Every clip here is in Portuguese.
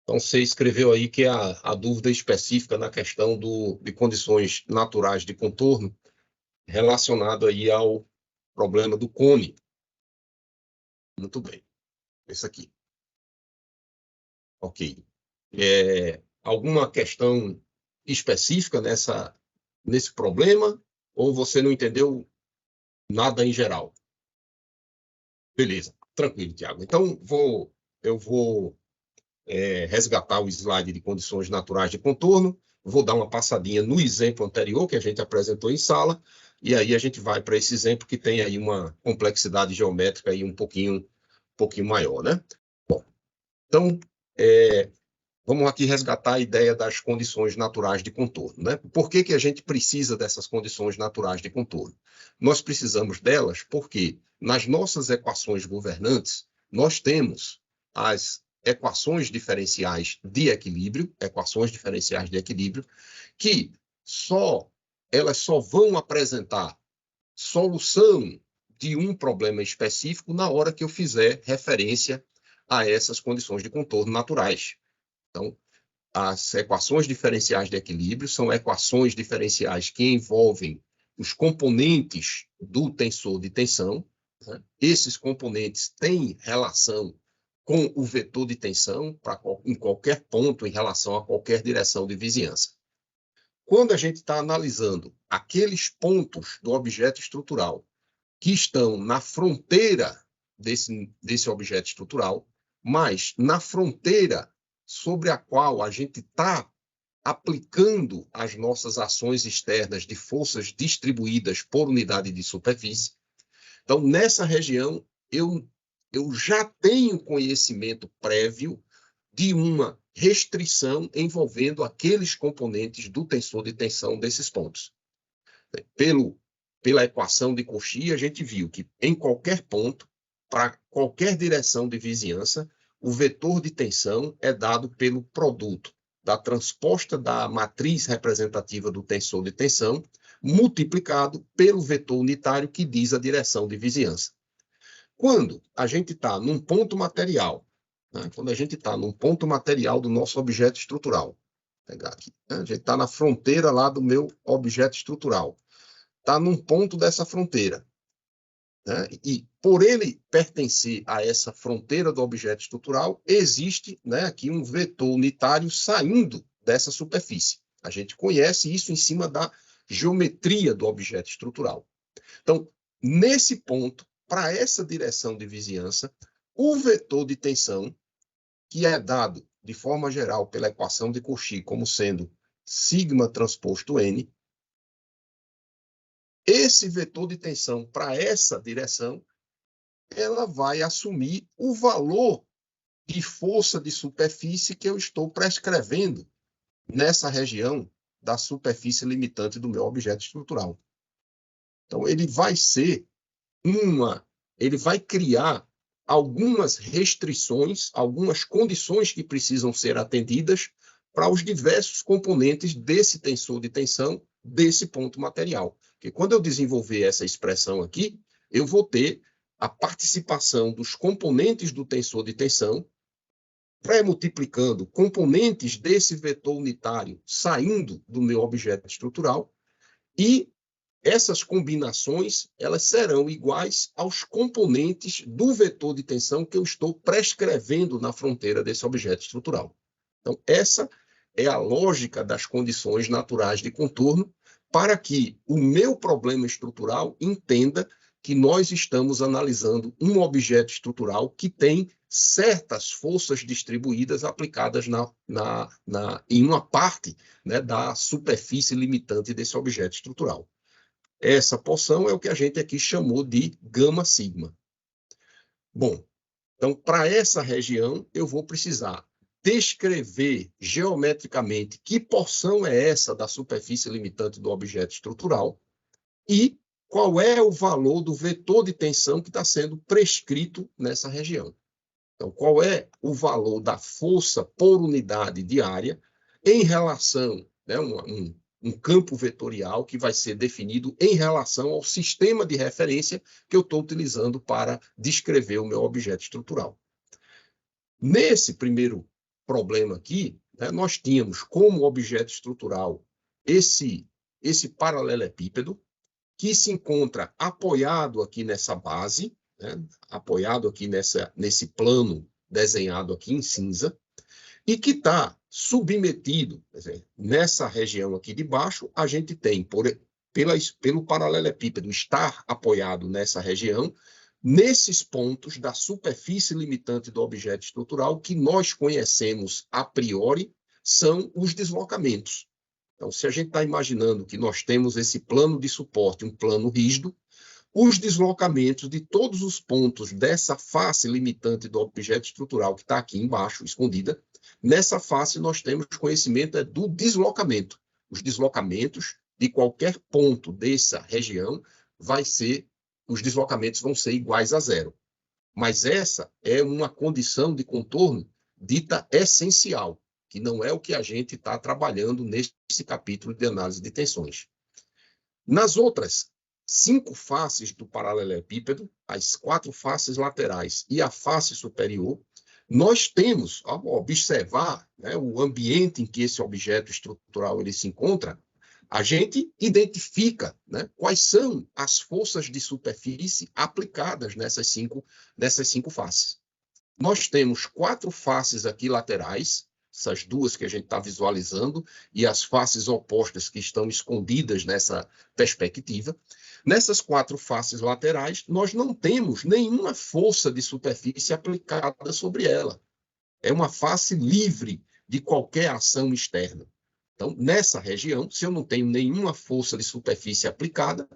Então, você escreveu aí que a dúvida específica na questão de condições naturais de contorno relacionado aí ao problema do cone. Muito bem. Esse aqui. Ok. Alguma questão específica nesse problema ou você não entendeu nada em geral? Beleza. Tranquilo, Tiago. Então, eu vou resgatar o slide de condições naturais de contorno, vou dar uma passadinha no exemplo anterior que a gente apresentou em sala, e aí a gente vai para esse exemplo que tem aí uma complexidade geométrica aí um pouquinho maior, né? Bom, então, vamos aqui resgatar a ideia das condições naturais de contorno, né? Por que a gente precisa dessas condições naturais de contorno? Nós precisamos delas porque nas nossas equações governantes, nós temos as equações diferenciais de equilíbrio, que elas só vão apresentar solução de um problema específico na hora que eu fizer referência a essas condições de contorno naturais. Então, as equações diferenciais de equilíbrio são equações diferenciais que envolvem os componentes do tensor de tensão, né? Esses componentes têm relação com o vetor de tensão em qualquer ponto em relação a qualquer direção de vizinhança. Quando a gente está analisando aqueles pontos do objeto estrutural que estão na fronteira desse objeto estrutural, mas na fronteira sobre a qual a gente está aplicando as nossas ações externas de forças distribuídas por unidade de superfície. Então, nessa região, eu já tenho conhecimento prévio de uma restrição envolvendo aqueles componentes do tensor de tensão desses pontos. Pela equação de Cauchy, a gente viu que em qualquer ponto, para qualquer direção de vizinhança, o vetor de tensão é dado pelo produto da transposta da matriz representativa do tensor de tensão multiplicado pelo vetor unitário que diz a direção de vizinhança. Quando a gente está num ponto material, né, quando a gente está num ponto material do nosso objeto estrutural, vou pegar aqui, né, a gente está na fronteira lá do meu objeto estrutural, está num ponto dessa fronteira, né, e por ele pertencer a essa fronteira do objeto estrutural, existe, né, aqui um vetor unitário saindo dessa superfície. A gente conhece isso em cima da geometria do objeto estrutural. Então, nesse ponto, para essa direção de vizinhança, o vetor de tensão, que é dado de forma geral pela equação de Cauchy como sendo sigma transposto n, esse vetor de tensão para essa direção, ela vai assumir o valor de força de superfície que eu estou prescrevendo nessa região da superfície limitante do meu objeto estrutural. Então, ele vai criar algumas restrições, algumas condições que precisam ser atendidas para os diversos componentes desse tensor de tensão, desse ponto material. Porque quando eu desenvolver essa expressão aqui, eu vou ter a participação dos componentes do tensor de tensão, pré-multiplicando componentes desse vetor unitário saindo do meu objeto estrutural, e essas combinações elas serão iguais aos componentes do vetor de tensão que eu estou prescrevendo na fronteira desse objeto estrutural. Então, essa é a lógica das condições naturais de contorno para que o meu problema estrutural entenda que nós estamos analisando um objeto estrutural que tem certas forças distribuídas aplicadas em uma parte, né, da superfície limitante desse objeto estrutural. Essa porção é o que a gente aqui chamou de gama sigma. Bom, então, para essa região, eu vou precisar descrever geometricamente que porção é essa da superfície limitante do objeto estrutural e qual é o valor do vetor de tensão que está sendo prescrito nessa região. Então, qual é o valor da força por unidade de área em relação, né, um campo vetorial que vai ser definido em relação ao sistema de referência que eu estou utilizando para descrever o meu objeto estrutural. Nesse primeiro problema aqui, né, nós tínhamos como objeto estrutural esse paralelepípedo, que se encontra apoiado aqui nessa base, né, apoiado aqui nesse plano desenhado aqui em cinza, e que está submetido, quer dizer, nessa região aqui de baixo, a gente tem, pelo paralelepípedo estar apoiado nessa região, nesses pontos da superfície limitante do objeto estrutural, que nós conhecemos a priori, são os deslocamentos. Então, se a gente está imaginando que nós temos esse plano de suporte, um plano rígido, os deslocamentos de todos os pontos dessa face limitante do objeto estrutural que está aqui embaixo, escondida, nessa face nós temos conhecimento do deslocamento. Os deslocamentos de qualquer ponto dessa região os deslocamentos vão ser iguais a zero. Mas essa é uma condição de contorno dita essencial, que não é o que a gente está trabalhando nesse capítulo de análise de tensões. Nas outras 5 faces do paralelepípedo, as 4 faces laterais e a face superior, nós temos, ao observar, né, o ambiente em que esse objeto estrutural ele se encontra, a gente identifica, né, quais são as forças de superfície aplicadas nessas cinco faces. Nós temos 4 faces aqui laterais, essas duas que a gente está visualizando, e as faces opostas que estão escondidas nessa perspectiva. Nessas 4 faces laterais, nós não temos nenhuma força de superfície aplicada sobre ela. É uma face livre de qualquer ação externa. Então, nessa região, se eu não tenho nenhuma força de superfície aplicada,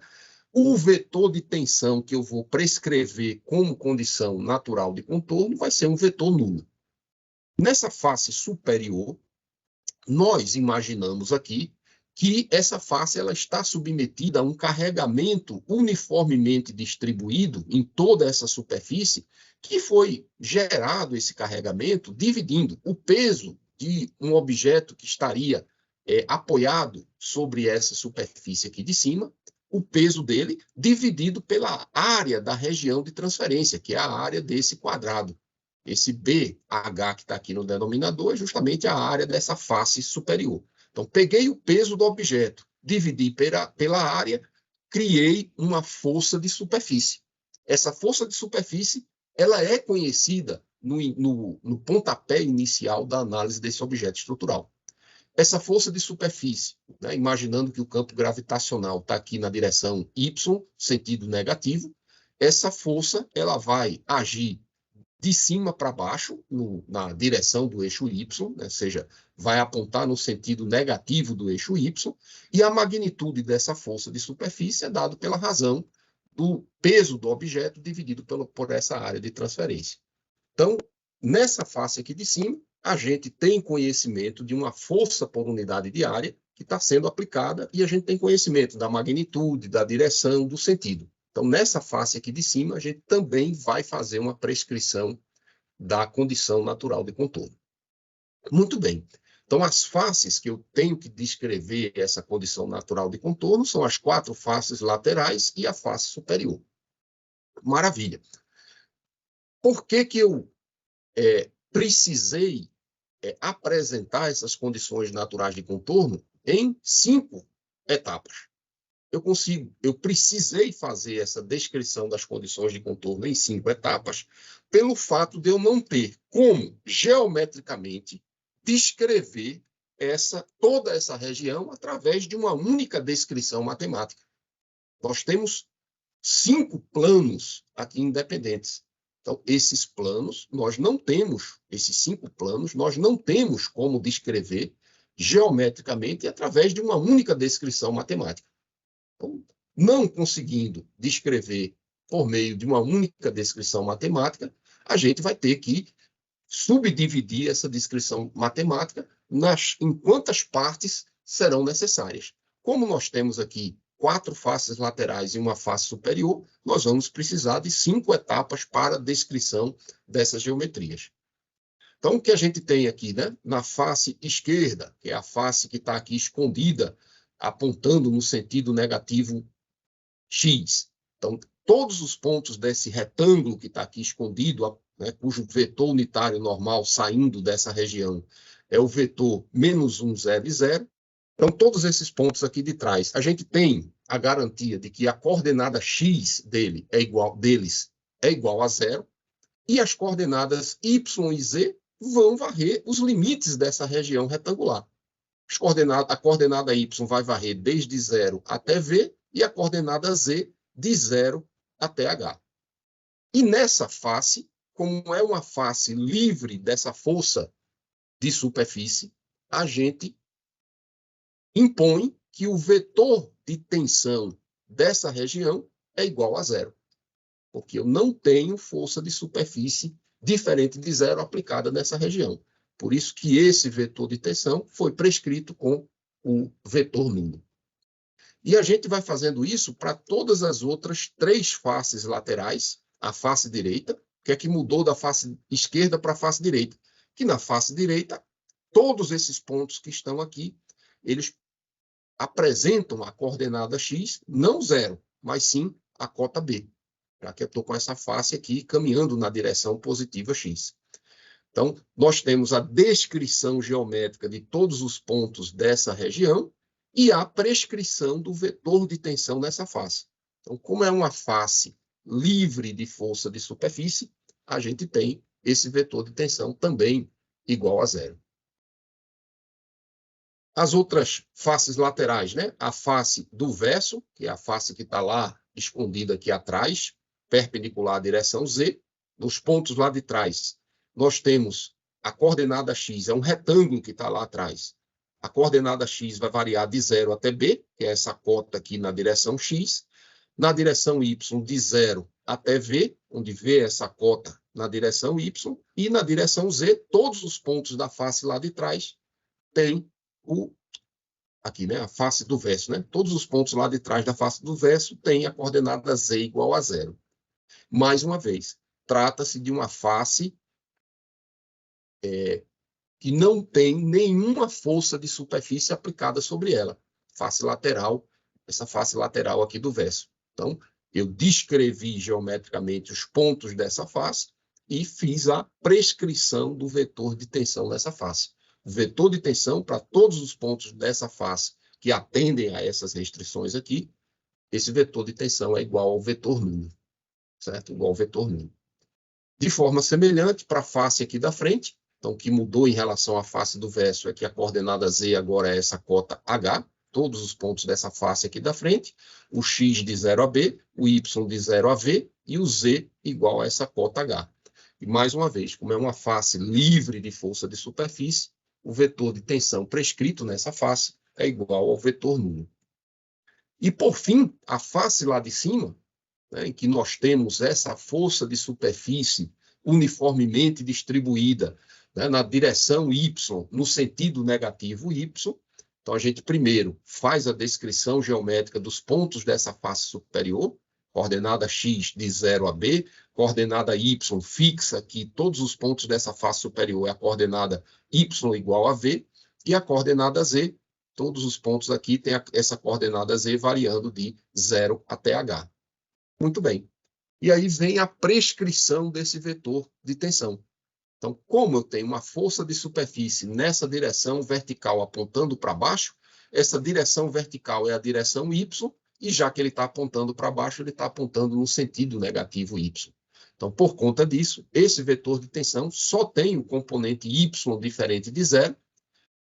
o vetor de tensão que eu vou prescrever como condição natural de contorno vai ser um vetor nulo. Nessa face superior, nós imaginamos aqui que essa face ela está submetida a um carregamento uniformemente distribuído em toda essa superfície, que foi gerado esse carregamento dividindo o peso de um objeto que estaria apoiado sobre essa superfície aqui de cima, o peso dele dividido pela área da região de transferência, que é a área desse quadrado. Esse BH que está aqui no denominador é justamente a área dessa face superior. Então, peguei o peso do objeto, dividi pela área, criei uma força de superfície. Essa força de superfície ela é conhecida no pontapé inicial da análise desse objeto estrutural. Essa força de superfície, né, imaginando que o campo gravitacional está aqui na direção Y, sentido negativo, essa força ela vai agir de cima para baixo, na direção do eixo Y, né, ou seja, vai apontar no sentido negativo do eixo Y, e a magnitude dessa força de superfície é dada pela razão do peso do objeto dividido por essa área de transferência. Então, nessa face aqui de cima, a gente tem conhecimento de uma força por unidade de área que está sendo aplicada e a gente tem conhecimento da magnitude, da direção, do sentido. Então, nessa face aqui de cima, a gente também vai fazer uma prescrição da condição natural de contorno. Muito bem. Então, as faces que eu tenho que descrever essa condição natural de contorno são as 4 faces laterais e a face superior. Maravilha. Por que eu precisei apresentar essas condições naturais de contorno em 5 etapas? Eu precisei fazer essa descrição das condições de contorno em 5 etapas, pelo fato de eu não ter como, geometricamente, descrever toda essa região através de uma única descrição matemática. Nós temos 5 planos aqui independentes. Então, esses 5 planos, nós não temos como descrever geometricamente através de uma única descrição matemática. Então, não conseguindo descrever por meio de uma única descrição matemática, a gente vai ter que subdividir essa descrição matemática em quantas partes serão necessárias. Como nós temos aqui 4 faces laterais e uma face superior, nós vamos precisar de 5 etapas para a descrição dessas geometrias. Então, o que a gente tem aqui, né, na face esquerda, que é a face que está aqui escondida, apontando no sentido negativo x. Então, todos os pontos desse retângulo que está aqui escondido, né, cujo vetor unitário normal saindo dessa região é o vetor -1, 0 e 0. Então, todos esses pontos aqui de trás, a gente tem a garantia de que a coordenada x deles é igual a 0, e as coordenadas y e z vão varrer os limites dessa região retangular. A coordenada y vai varrer desde 0 até v, e a coordenada z de 0 até h. E nessa face, como é uma face livre dessa força de superfície, a gente impõe que o vetor de tensão dessa região é igual a 0, porque eu não tenho força de superfície diferente de 0 aplicada nessa região. Por isso que esse vetor de tensão foi prescrito com o vetor nulo. E a gente vai fazendo isso para todas as outras 3 faces laterais, a face direita, que é que mudou da face esquerda para a face direita, que na face direita, todos esses pontos que estão aqui, eles apresentam a coordenada x, não 0, mas sim a cota b, já que eu estou com essa face aqui caminhando na direção positiva x. Então, nós temos a descrição geométrica de todos os pontos dessa região e a prescrição do vetor de tensão nessa face. Então, como é uma face livre de força de superfície, a gente tem esse vetor de tensão também igual a 0. As outras faces laterais, né? A face do verso, que é a face que está lá escondida aqui atrás, perpendicular à direção z. Nos pontos lá de trás, nós temos a coordenada x, é um retângulo que está lá atrás. A coordenada x vai variar de 0 até b, que é essa cota aqui na direção x. Na direção y, de 0 até v, onde v é essa cota na direção y. E na direção z, todos os pontos da face lá de trás têm aqui, né, a face do verso, né? Todos os pontos lá de trás da face do verso têm a coordenada z igual a 0. Mais uma vez, trata-se de uma face que não tem nenhuma força de superfície aplicada sobre ela. Face lateral, essa face lateral aqui do verso. Então, eu descrevi geometricamente os pontos dessa face e fiz a prescrição do vetor de tensão nessa face. O vetor de tensão para todos os pontos dessa face que atendem a essas restrições aqui, esse vetor de tensão é igual ao vetor nulo, certo? Igual ao vetor nulo. De forma semelhante, para a face aqui da frente, então o que mudou em relação à face do verso é que a coordenada z agora é essa cota h, todos os pontos dessa face aqui da frente, o x de 0 a b, o y de 0 a v e o z igual a essa cota h. E mais uma vez, como é uma face livre de força de superfície, o vetor de tensão prescrito nessa face é igual ao vetor nulo. E, por fim, a face lá de cima, né, em que nós temos essa força de superfície uniformemente distribuída, né, na direção y, no sentido negativo y. Então, a gente primeiro faz a descrição geométrica dos pontos dessa face superior, coordenada x de 0 a b, coordenada y fixa aqui, todos os pontos dessa face superior é a coordenada y igual a v, e a coordenada z, todos os pontos aqui tem essa coordenada z variando de 0 até h. Muito bem. E aí vem a prescrição desse vetor de tensão. Então, como eu tenho uma força de superfície nessa direção vertical apontando para baixo, essa direção vertical é a direção y, e já que ele está apontando para baixo, ele está apontando no sentido negativo y. Então, por conta disso, esse vetor de tensão só tem o componente y diferente de 0,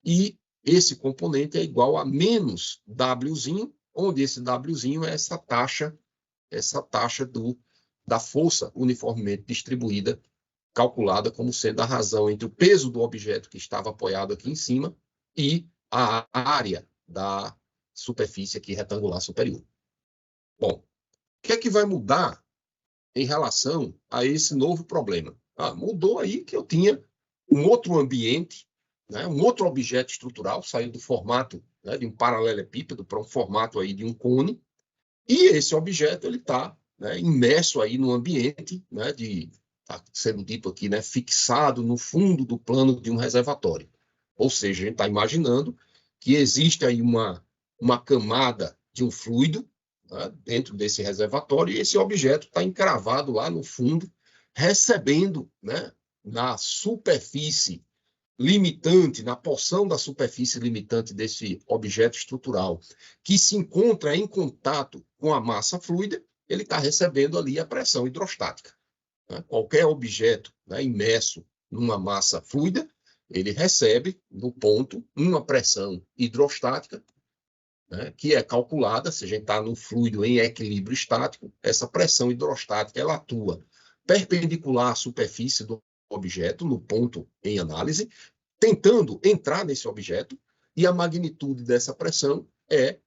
e esse componente é igual a menos Wzinho, onde esse Wzinho é essa taxa da força uniformemente distribuída, calculada como sendo a razão entre o peso do objeto que estava apoiado aqui em cima e a área da superfície aqui retangular superior. Bom, o que é que vai mudar em relação a esse novo problema? Mudou aí que eu tinha um outro ambiente, né, um outro objeto estrutural, saiu do formato, né, de um paralelepípedo para um formato aí de um cone, e esse objeto ele está, né, imerso aí no ambiente, né, está sendo dito aqui, né, fixado no fundo do plano de um reservatório. Ou seja, a gente está imaginando que existe aí uma camada de um fluido, né, dentro desse reservatório, e esse objeto está encravado lá no fundo recebendo, né, na superfície limitante, na porção da superfície limitante desse objeto estrutural, que se encontra em contato com a massa fluida, ele está recebendo ali a pressão hidrostática. Né? Qualquer objeto, né, imerso numa massa fluida, ele recebe, no ponto, uma pressão hidrostática, né, que é calculada, se a gente está no fluido em equilíbrio estático, essa pressão hidrostática ela atua perpendicular à superfície do objeto, no ponto em análise, tentando entrar nesse objeto, e a magnitude dessa pressão é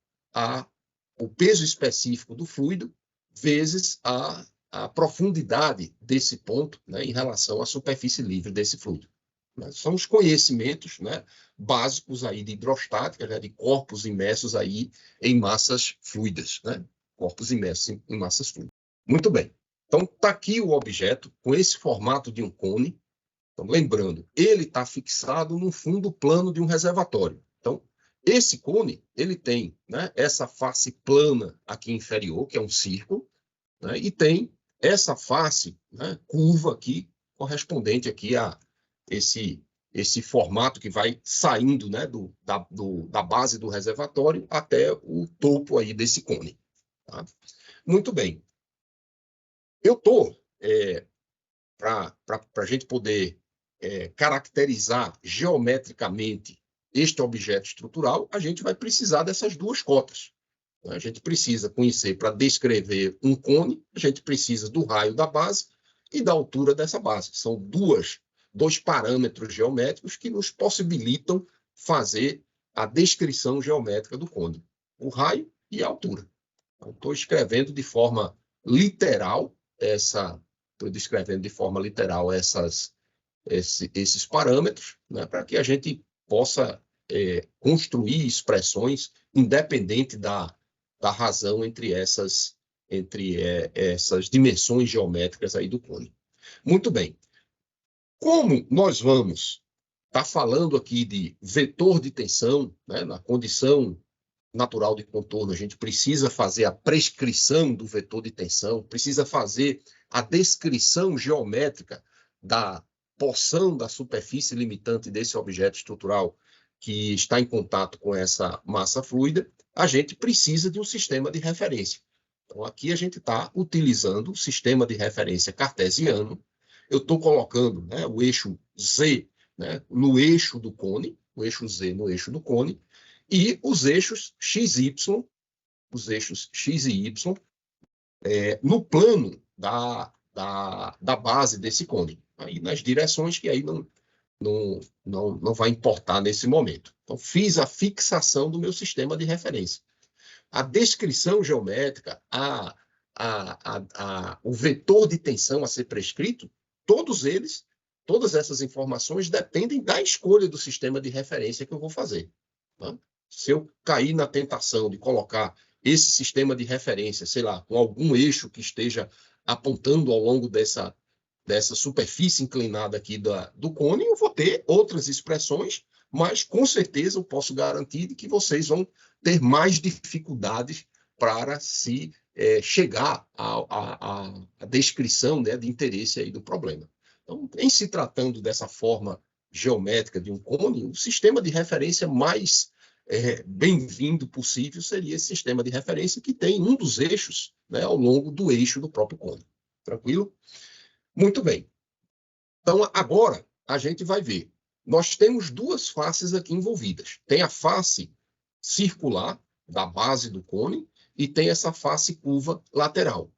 o peso específico do fluido vezes a profundidade desse ponto, né, em relação à superfície livre desse fluido. São os conhecimentos, né, básicos aí de hidrostática, né, de corpos imersos aí em massas fluidas, né, corpos imersos em massas fluidas. Muito bem. Então, está aqui o objeto com esse formato de um cone. Então, lembrando, ele está fixado no fundo plano de um reservatório. Então, esse cone, ele tem, né, essa face plana aqui inferior, que é um círculo, né, e tem essa face, né, curva aqui, correspondente aqui a esse formato que vai saindo, né, da base do reservatório até o topo aí desse cone. Tá? Muito bem. Eu estou, para a gente poder caracterizar geometricamente este objeto estrutural, a gente vai precisar dessas duas cotas. A gente precisa conhecer, para descrever um cone, a gente precisa do raio da base e da altura dessa base. São dois parâmetros geométricos que nos possibilitam fazer a descrição geométrica do cone, o raio e a altura. Então, estou escrevendo de forma literal esses parâmetros, né, para que a gente possa construir expressões independente da razão entre essas dimensões geométricas aí do cone. Muito bem. Como nós vamos estar falando aqui de vetor de tensão, né, na condição natural de contorno, a gente precisa fazer a prescrição do vetor de tensão, precisa fazer a descrição geométrica da porção da superfície limitante desse objeto estrutural que está em contato com essa massa fluida, a gente precisa de um sistema de referência. Então, aqui a gente está utilizando o sistema de referência cartesiano. Eu estou colocando, né, o eixo Z, né, no eixo do cone, o eixo Z no eixo do cone, e os eixos x e y no plano da base desse cone, aí nas direções que aí não vai importar nesse momento. Então, fiz a fixação do meu sistema de referência. A descrição geométrica, o vetor de tensão a ser prescrito, todas essas informações dependem da escolha do sistema de referência que eu vou fazer. Tá? Se eu cair na tentação de colocar esse sistema de referência, sei lá, com algum eixo que esteja apontando ao longo dessa superfície inclinada aqui do cone, eu vou ter outras expressões, mas com certeza eu posso garantir que vocês vão ter mais dificuldades para se chegar à descrição, né, de interesse aí do problema. Então, em se tratando dessa forma geométrica de um cone, o sistema de referência mais bem-vindo possível seria esse sistema de referência que tem um dos eixos, né, ao longo do eixo do próprio cone. Tranquilo? Muito bem. Então, agora, a gente vai ver. Nós temos duas faces aqui envolvidas. Tem a face circular da base do cone e tem essa face curva lateral.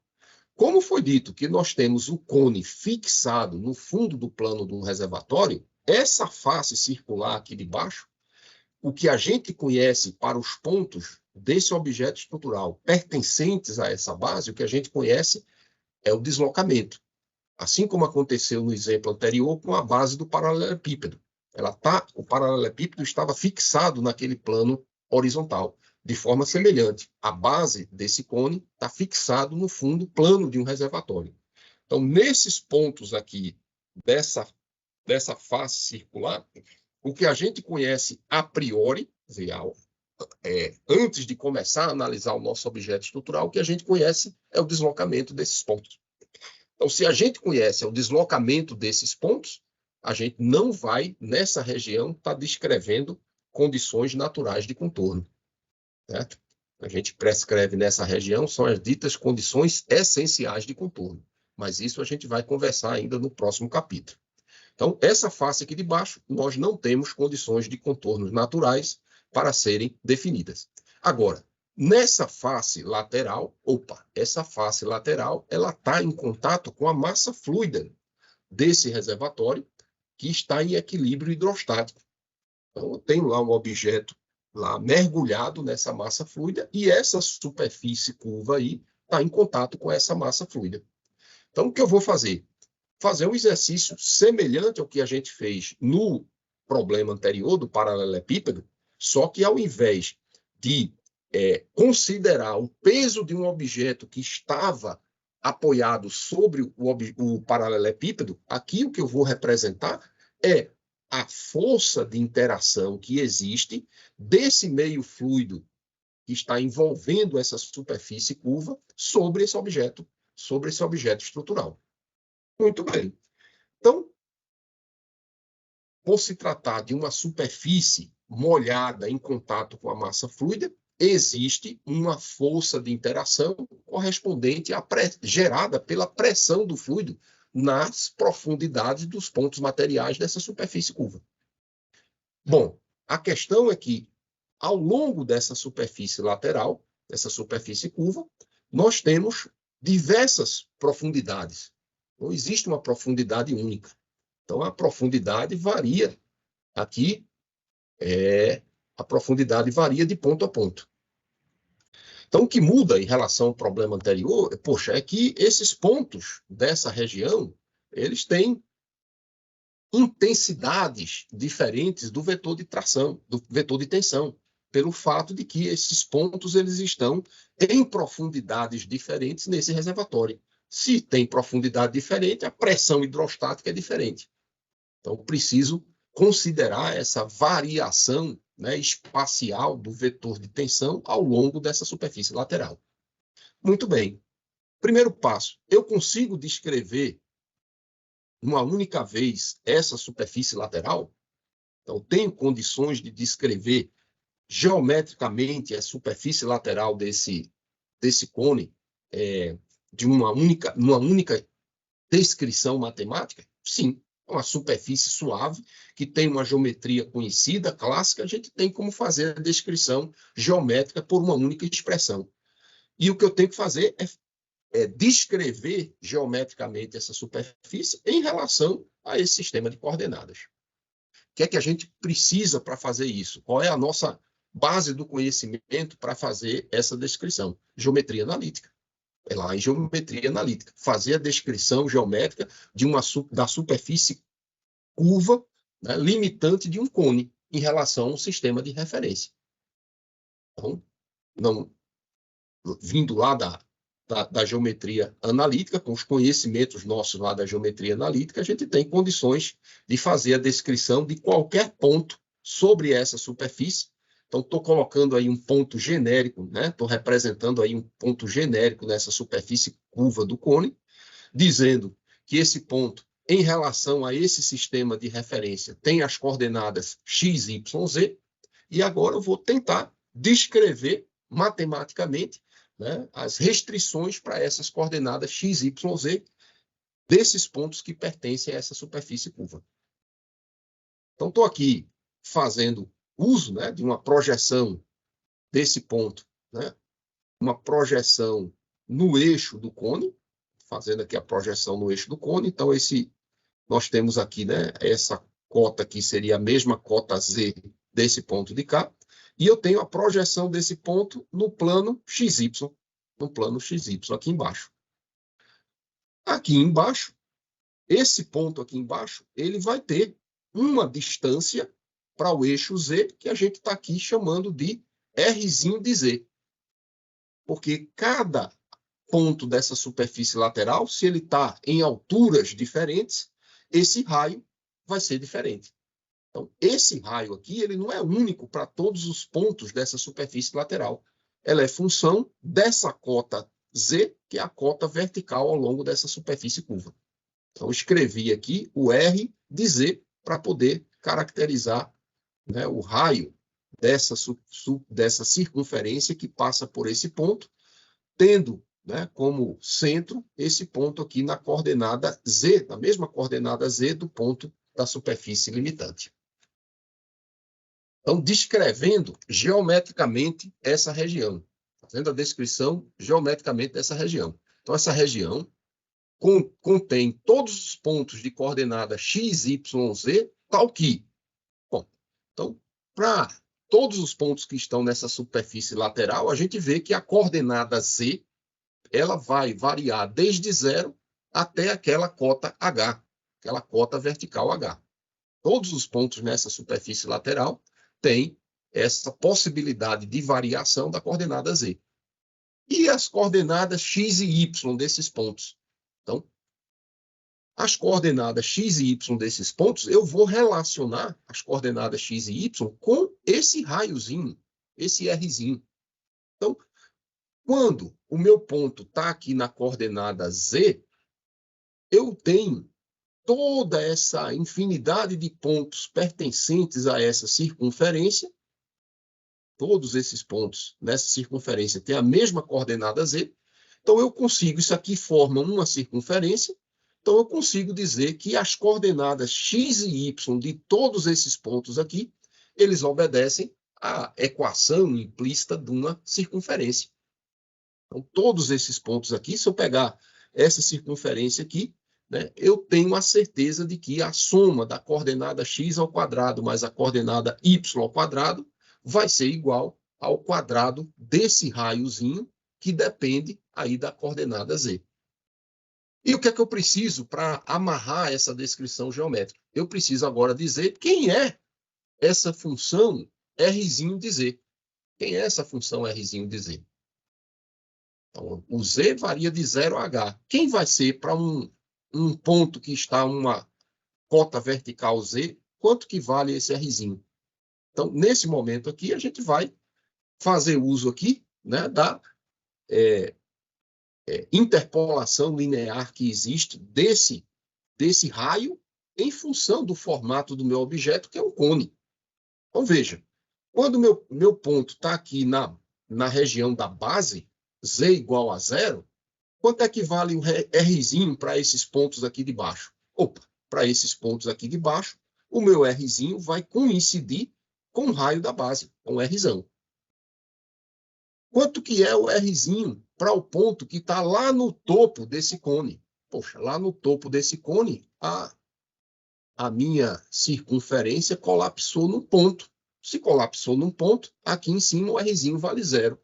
Como foi dito que nós temos o cone fixado no fundo do plano do reservatório, essa face circular aqui de baixo, o que a gente conhece para os pontos desse objeto estrutural pertencentes a essa base, o que a gente conhece é o deslocamento. Assim como aconteceu no exemplo anterior com a base do paralelepípedo. O paralelepípedo estava fixado naquele plano horizontal. De forma semelhante, a base desse cone está fixado no fundo plano de um reservatório. Então, nesses pontos aqui dessa face circular, o que a gente conhece a priori, antes de começar a analisar o nosso objeto estrutural, o que a gente conhece é o deslocamento desses pontos. Então, se a gente conhece o deslocamento desses pontos, a gente não vai, nessa região, estar descrevendo condições naturais de contorno. Certo? A gente prescreve nessa região são as ditas condições essenciais de contorno. Mas isso a gente vai conversar ainda no próximo capítulo. Então, essa face aqui de baixo, nós não temos condições de contornos naturais para serem definidas. Agora, nessa face lateral, essa face lateral, ela está em contato com a massa fluida desse reservatório, que está em equilíbrio hidrostático. Então, eu tenho lá um objeto lá mergulhado nessa massa fluida e essa superfície curva aí está em contato com essa massa fluida. Então, o que eu vou fazer? Fazer um exercício semelhante ao que a gente fez no problema anterior do paralelepípedo, só que ao invés de considerar o peso de um objeto que estava apoiado sobre o paralelepípedo, aqui o que eu vou representar é a força de interação que existe desse meio fluido que está envolvendo essa superfície curva sobre esse objeto estrutural. Muito bem. Então, por se tratar de uma superfície molhada em contato com a massa fluida, existe uma força de interação correspondente gerada pela pressão do fluido nas profundidades dos pontos materiais dessa superfície curva. Bom, a questão é que, ao longo dessa superfície lateral, dessa superfície curva, nós temos diversas profundidades. Não existe uma profundidade única. Então, a profundidade varia aqui, a profundidade varia de ponto a ponto. Então, o que muda em relação ao problema anterior, é que esses pontos dessa região, eles têm intensidades diferentes do vetor de tração, do vetor de tensão, pelo fato de que esses pontos eles estão em profundidades diferentes nesse reservatório. Se tem profundidade diferente, a pressão hidrostática é diferente. Então, preciso considerar essa variação, né, espacial do vetor de tensão ao longo dessa superfície lateral. Muito bem. Primeiro passo, eu consigo descrever uma única vez essa superfície lateral? Então, tenho condições de descrever geometricamente a superfície lateral desse cone de uma única descrição matemática? Sim. Uma superfície suave, que tem uma geometria conhecida, clássica, a gente tem como fazer a descrição geométrica por uma única expressão. E o que eu tenho que fazer é descrever geometricamente essa superfície em relação a esse sistema de coordenadas. O que é que a gente precisa para fazer isso? Qual é a nossa base do conhecimento para fazer essa descrição? Geometria analítica. É lá em geometria analítica. Fazer a descrição geométrica da superfície curva, né, limitante de um cone em relação a um sistema de referência. Então, vindo lá da geometria analítica, com os conhecimentos nossos lá da geometria analítica, a gente tem condições de fazer a descrição de qualquer ponto sobre essa superfície. Então, estou colocando aí um ponto genérico, né? Estou representando aí um ponto genérico nessa superfície curva do cone, dizendo que esse ponto, em relação a esse sistema de referência, tem as coordenadas x, y, z, e agora eu vou tentar descrever matematicamente, né, as restrições para essas coordenadas x, y, z desses pontos que pertencem a essa superfície curva. Então, estou aqui fazendo uso, né, de uma projeção desse ponto, né, uma projeção no eixo do cone, fazendo aqui a projeção no eixo do cone. Então, nós temos aqui, né, essa cota aqui seria a mesma cota Z desse ponto de cá, e eu tenho a projeção desse ponto no plano XY, aqui embaixo. Aqui embaixo, esse ponto aqui embaixo, ele vai ter uma distância para o eixo Z, que a gente está aqui chamando de Rzinho de Z. Porque cada ponto dessa superfície lateral, se ele está em alturas diferentes, esse raio vai ser diferente. Então, esse raio aqui, ele não é único para todos os pontos dessa superfície lateral. Ela é função dessa cota Z que é a cota vertical ao longo dessa superfície curva. Então, eu escrevi aqui o R de Z para poder caracterizar, né, o raio dessa circunferência que passa por esse ponto, tendo, né, como centro esse ponto aqui na coordenada Z, na mesma coordenada Z do ponto da superfície limitante. Então, descrevendo geometricamente essa região, fazendo a descrição geometricamente dessa região. Então, essa região contém todos os pontos de coordenada x, y, z, tal que. Bom, então, para todos os pontos que estão nessa superfície lateral, a gente vê que a coordenada z ela vai variar desde 0 até aquela cota h, aquela cota vertical h. Todos os pontos nessa superfície lateral têm essa possibilidade de variação da coordenada z. E as coordenadas x e y desses pontos? Então, as coordenadas x e y desses pontos, eu vou relacionar as coordenadas x e y com esse raiozinho, esse Rzinho. Então, quando o meu ponto está aqui na coordenada z, eu tenho toda essa infinidade de pontos pertencentes a essa circunferência. Todos esses pontos nessa circunferência têm a mesma coordenada z. Então, eu consigo, isso aqui forma uma circunferência. Então, eu consigo dizer que as coordenadas x e y de todos esses pontos aqui, eles obedecem à equação implícita de uma circunferência. Então, todos esses pontos aqui, se eu pegar essa circunferência aqui, né, eu tenho a certeza de que a soma da coordenada x ao quadrado mais a coordenada y ao quadrado vai ser igual ao quadrado desse raiozinho que depende aí da coordenada z. E o que é que eu preciso para amarrar essa descrição geométrica? Eu preciso agora dizer quem é essa função Rzinho de z. Quem é essa função Rzinho de z? Então, o z varia de 0 a h. Quem vai ser para um ponto que está uma cota vertical z, quanto que vale esse Rzinho? Então, nesse momento aqui, a gente vai fazer uso aqui, né, da interpolação linear que existe desse raio em função do formato do meu objeto, que é um cone. Então, veja, quando o meu ponto está aqui na região da base, z igual a 0, quanto é que vale o Rzinho para esses pontos aqui de baixo? Opa, para esses pontos aqui de baixo, o meu Rzinho vai coincidir com o raio da base, com o Rzão. Quanto que é o Rzinho para o ponto que está lá no topo desse cone? Poxa, lá no topo desse cone, a minha circunferência colapsou num ponto. Se colapsou num ponto, aqui em cima o Rzinho vale 0.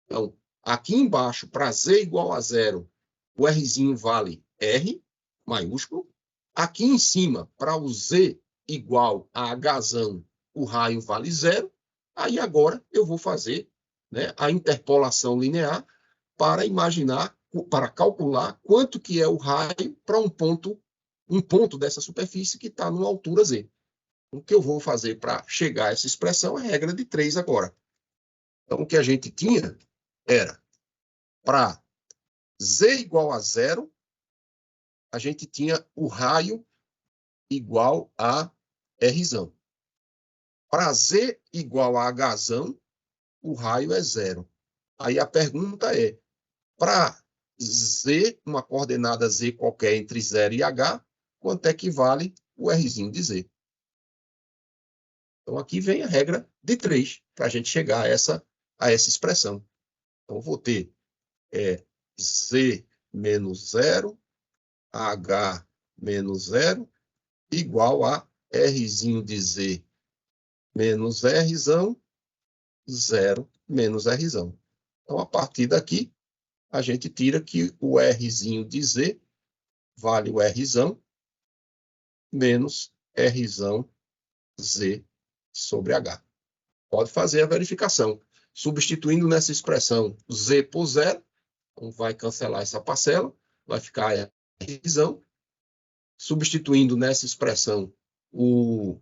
Então, aqui embaixo, para z igual a 0, o Rzinho vale R, maiúsculo. Aqui em cima, para o z igual a Hzão, o raio vale 0. Aí agora eu vou fazer, né, a interpolação linear para imaginar, para calcular quanto que é o raio para um ponto dessa superfície que está numa altura z. O que eu vou fazer para chegar a essa expressão é a regra de 3 agora. Então, o que a gente tinha era, para z igual a 0, a gente tinha o raio igual a Rzão. Para z igual a Hzão, o raio é 0. Aí a pergunta é, para z, uma coordenada z qualquer entre 0 e h, quanto é que vale o Rzinho de z? Então, aqui vem a regra de 3, para a gente chegar a essa expressão. Então, vou ter z menos 0, h menos 0, igual a Rzinho de z menos Rzão, 0 menos Rzão. Então, a partir daqui, a gente tira que o Rzinho de z vale o Rzão menos Rzão z sobre h. Pode fazer a verificação. Substituindo nessa expressão z por 0, então vai cancelar essa parcela, vai ficar Rzão. Substituindo nessa expressão o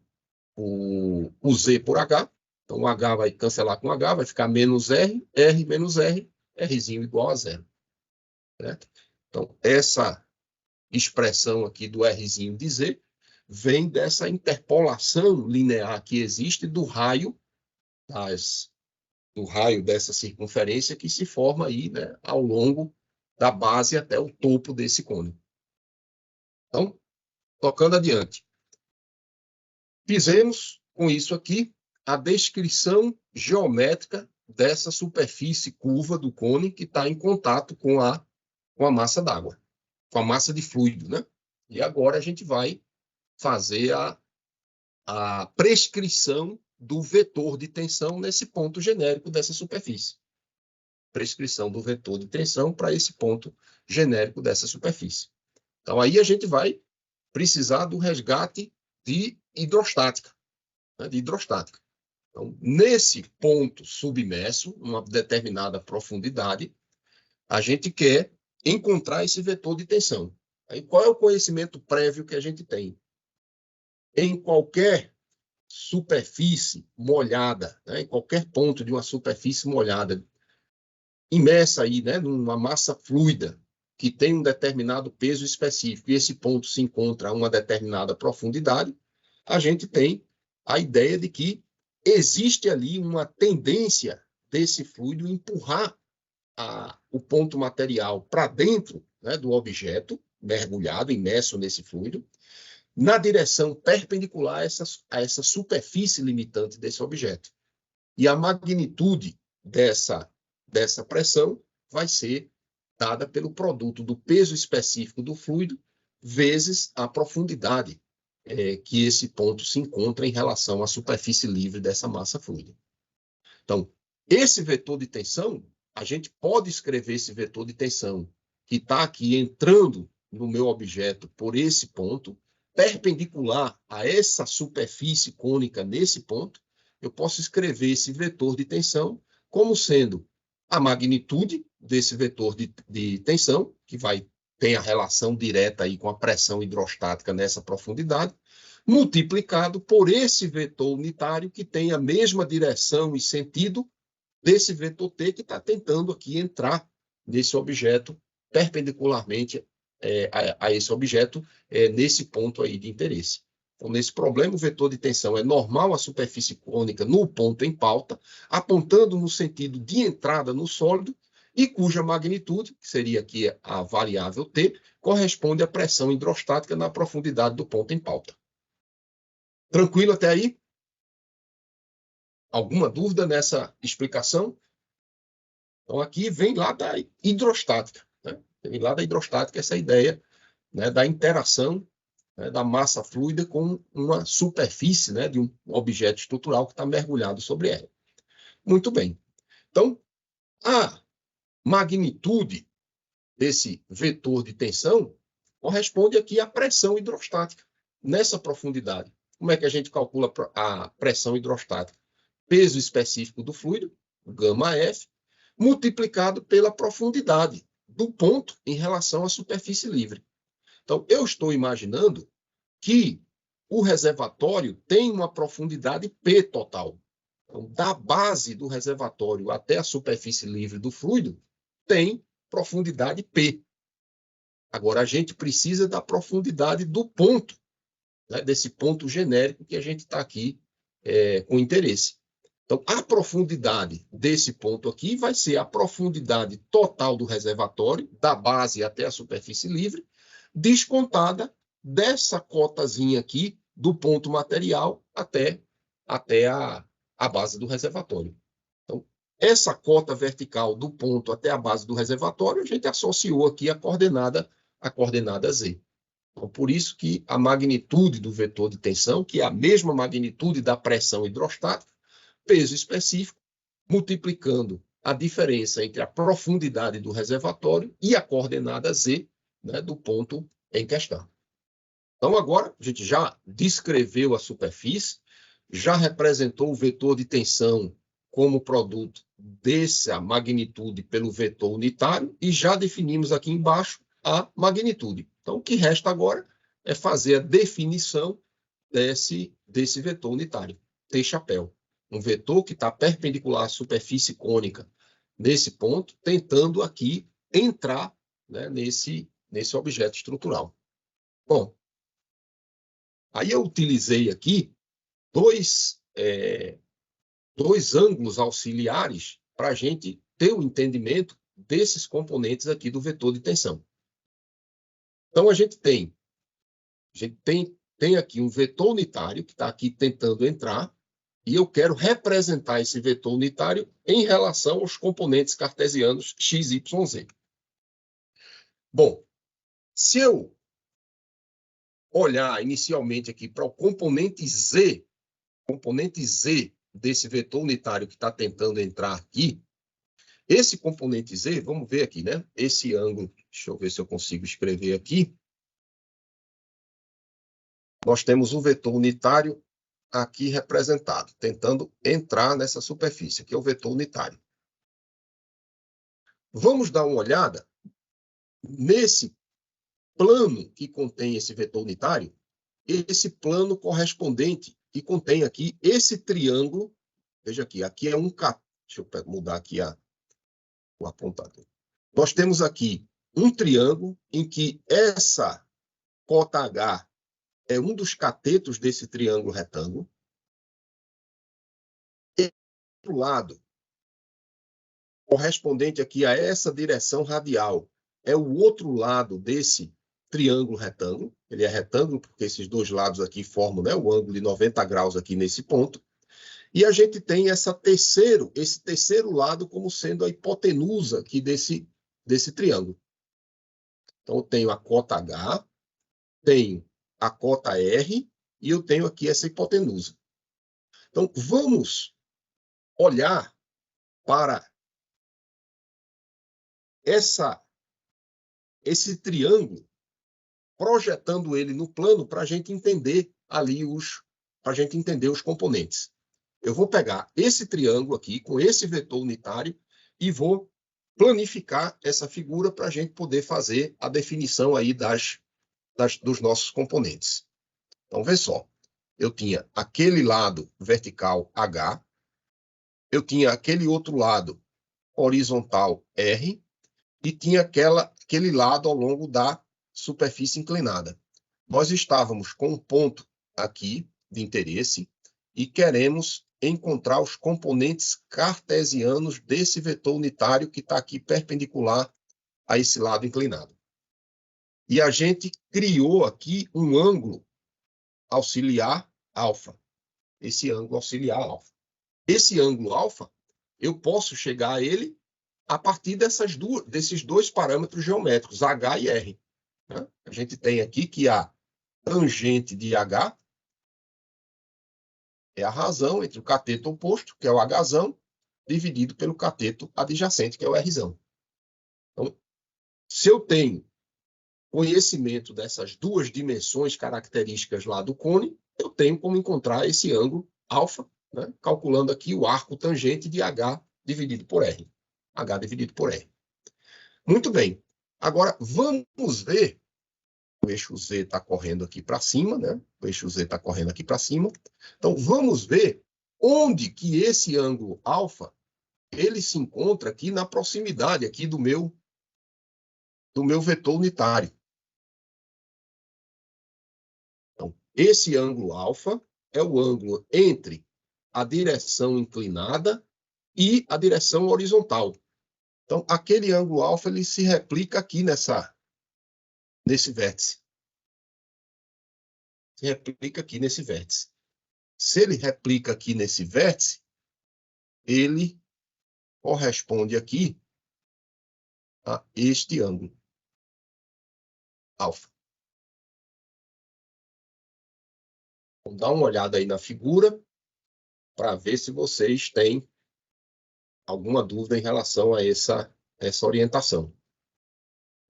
z por h, então o h vai cancelar com h, vai ficar menos r, r menos r, Rzinho igual a 0. certo? Então, essa expressão aqui do Rzinho de Z vem dessa interpolação linear que existe do raio dessa circunferência que se forma aí, né, ao longo da base até o topo desse cone. Então, tocando adiante. Fizemos com isso aqui a descrição geométrica dessa superfície curva do cone que está em contato com a massa d'água, com a massa de fluido, né? E agora a gente vai fazer a prescrição do vetor de tensão nesse ponto genérico dessa superfície. Prescrição do vetor de tensão para esse ponto genérico dessa superfície. Então, aí a gente vai precisar do resgate de hidrostática. Né, de hidrostática. Então, nesse ponto submerso, uma determinada profundidade, a gente quer encontrar esse vetor de tensão. Aí, qual é o conhecimento prévio que a gente tem? Em qualquer superfície molhada, né, em qualquer ponto de uma superfície molhada, imersa aí, né, numa massa fluida, que tem um determinado peso específico, e esse ponto se encontra a uma determinada profundidade, a gente tem a ideia de que existe ali uma tendência desse fluido empurrar o ponto material para dentro, né, do objeto, mergulhado, imerso nesse fluido, na direção perpendicular a essa superfície limitante desse objeto. E a magnitude dessa pressão vai ser dada pelo produto do peso específico do fluido vezes a profundidade que esse ponto se encontra em relação à superfície livre dessa massa fluida. Então, esse vetor de tensão, a gente pode escrever esse vetor de tensão que está aqui entrando no meu objeto por esse ponto, perpendicular a essa superfície cônica nesse ponto, eu posso escrever esse vetor de tensão como sendo a magnitude desse vetor de tensão, que tem a relação direta aí com a pressão hidrostática nessa profundidade, multiplicado por esse vetor unitário que tem a mesma direção e sentido desse vetor T que está tentando aqui entrar nesse objeto perpendicularmente a esse objeto nesse ponto aí de interesse. Então, nesse problema, o vetor de tensão é normal à superfície cônica no ponto em pauta, apontando no sentido de entrada no sólido, e cuja magnitude, que seria aqui a variável T, corresponde à pressão hidrostática na profundidade do ponto em pauta. Tranquilo até aí? Alguma dúvida nessa explicação? Então, aqui vem lá da hidrostática. Né? Vem lá da hidrostática essa ideia, né, da interação, né, da massa fluida com uma superfície, né, de um objeto estrutural que está mergulhado sobre ela. Muito bem. Então, a magnitude desse vetor de tensão corresponde aqui à pressão hidrostática nessa profundidade. Como é que a gente calcula a pressão hidrostática? Peso específico do fluido, γF, multiplicado pela profundidade do ponto em relação à superfície livre. Então, eu estou imaginando que o reservatório tem uma profundidade P total. Então, da base do reservatório até a superfície livre do fluido, tem profundidade P. Agora, a gente precisa da profundidade do ponto, né, desse ponto genérico que a gente está aqui com interesse. Então, a profundidade desse ponto aqui vai ser a profundidade total do reservatório, da base até a superfície livre, descontada dessa cotazinha aqui do ponto material até a base do reservatório. Então, essa cota vertical do ponto até a base do reservatório, a gente associou aqui a coordenada Z. Então, por isso que a magnitude do vetor de tensão, que é a mesma magnitude da pressão hidrostática, peso específico, multiplicando a diferença entre a profundidade do reservatório e a coordenada Z, né, do ponto em questão. Então, agora, a gente já descreveu a superfície, já representou o vetor de tensão como produto dessa magnitude pelo vetor unitário e já definimos aqui embaixo a magnitude. Então, o que resta agora é fazer a definição desse vetor unitário, T-chapéu. Um vetor que está perpendicular à superfície cônica nesse ponto, tentando aqui entrar né, nesse objeto estrutural. Bom, aí eu utilizei aqui dois ângulos auxiliares para a gente ter o entendimento desses componentes aqui do vetor de tensão. Então, a gente tem aqui um vetor unitário que está aqui tentando entrar, e eu quero representar esse vetor unitário em relação aos componentes cartesianos x, y, z. Bom, se eu olhar inicialmente aqui para o componente z desse vetor unitário que está tentando entrar aqui, esse componente z, vamos ver aqui, né? Esse ângulo, deixa eu ver se eu consigo escrever aqui. Nós temos um vetor unitário aqui representado, tentando entrar nessa superfície, que é o vetor unitário. Vamos dar uma olhada nesse plano que contém esse vetor unitário, esse plano correspondente que contém aqui esse triângulo. Veja aqui é um K. Deixa eu mudar aqui o apontador. Nós temos aqui um triângulo em que essa cota H é um dos catetos desse triângulo retângulo. E do outro lado, correspondente aqui a essa direção radial, é o outro lado desse triângulo retângulo. Ele é retângulo porque esses dois lados aqui formam, né, o ângulo de 90 graus aqui nesse ponto. E a gente tem esse terceiro lado como sendo a hipotenusa aqui desse triângulo. Então, eu tenho a cota H, tenho a cota R e eu tenho aqui essa hipotenusa. Então, vamos olhar para esse triângulo, projetando ele no plano para a gente entender ali os componentes. Eu vou pegar esse triângulo aqui com esse vetor unitário e vou planificar essa figura para a gente poder fazer a definição aí dos nossos componentes. Então, vê só. Eu tinha aquele lado vertical H, eu tinha aquele outro lado horizontal R, e tinha aquele lado ao longo da superfície inclinada. Nós estávamos com um ponto aqui de interesse e queremos encontrar os componentes cartesianos desse vetor unitário que está aqui perpendicular a esse lado inclinado. E a gente criou aqui um ângulo auxiliar alfa. Esse ângulo auxiliar alfa. Esse ângulo alfa, eu posso chegar a ele a partir desses dois parâmetros geométricos, H e R. Né? A gente tem aqui que a tangente de H é a razão entre o cateto oposto, que é o Hzão, dividido pelo cateto adjacente, que é o Rzão. Então, se eu tenho conhecimento dessas duas dimensões características lá do cone, eu tenho como encontrar esse ângulo alfa, né? Calculando aqui o arco tangente de H dividido por R. H dividido por R. Muito bem. Agora, vamos ver. O eixo Z está correndo aqui para cima, né? O eixo Z está correndo aqui para cima. Então, vamos ver onde que esse ângulo alfa ele se encontra aqui na proximidade aqui do meu vetor unitário. Então, esse ângulo alfa é o ângulo entre a direção inclinada e a direção horizontal. Então, aquele ângulo alfa ele se replica aqui nesse vértice. Se replica aqui nesse vértice. Se ele replica aqui nesse vértice, ele corresponde aqui a este ângulo alfa. Vamos dar uma olhada aí na figura para ver se vocês têm alguma dúvida em relação a essa orientação.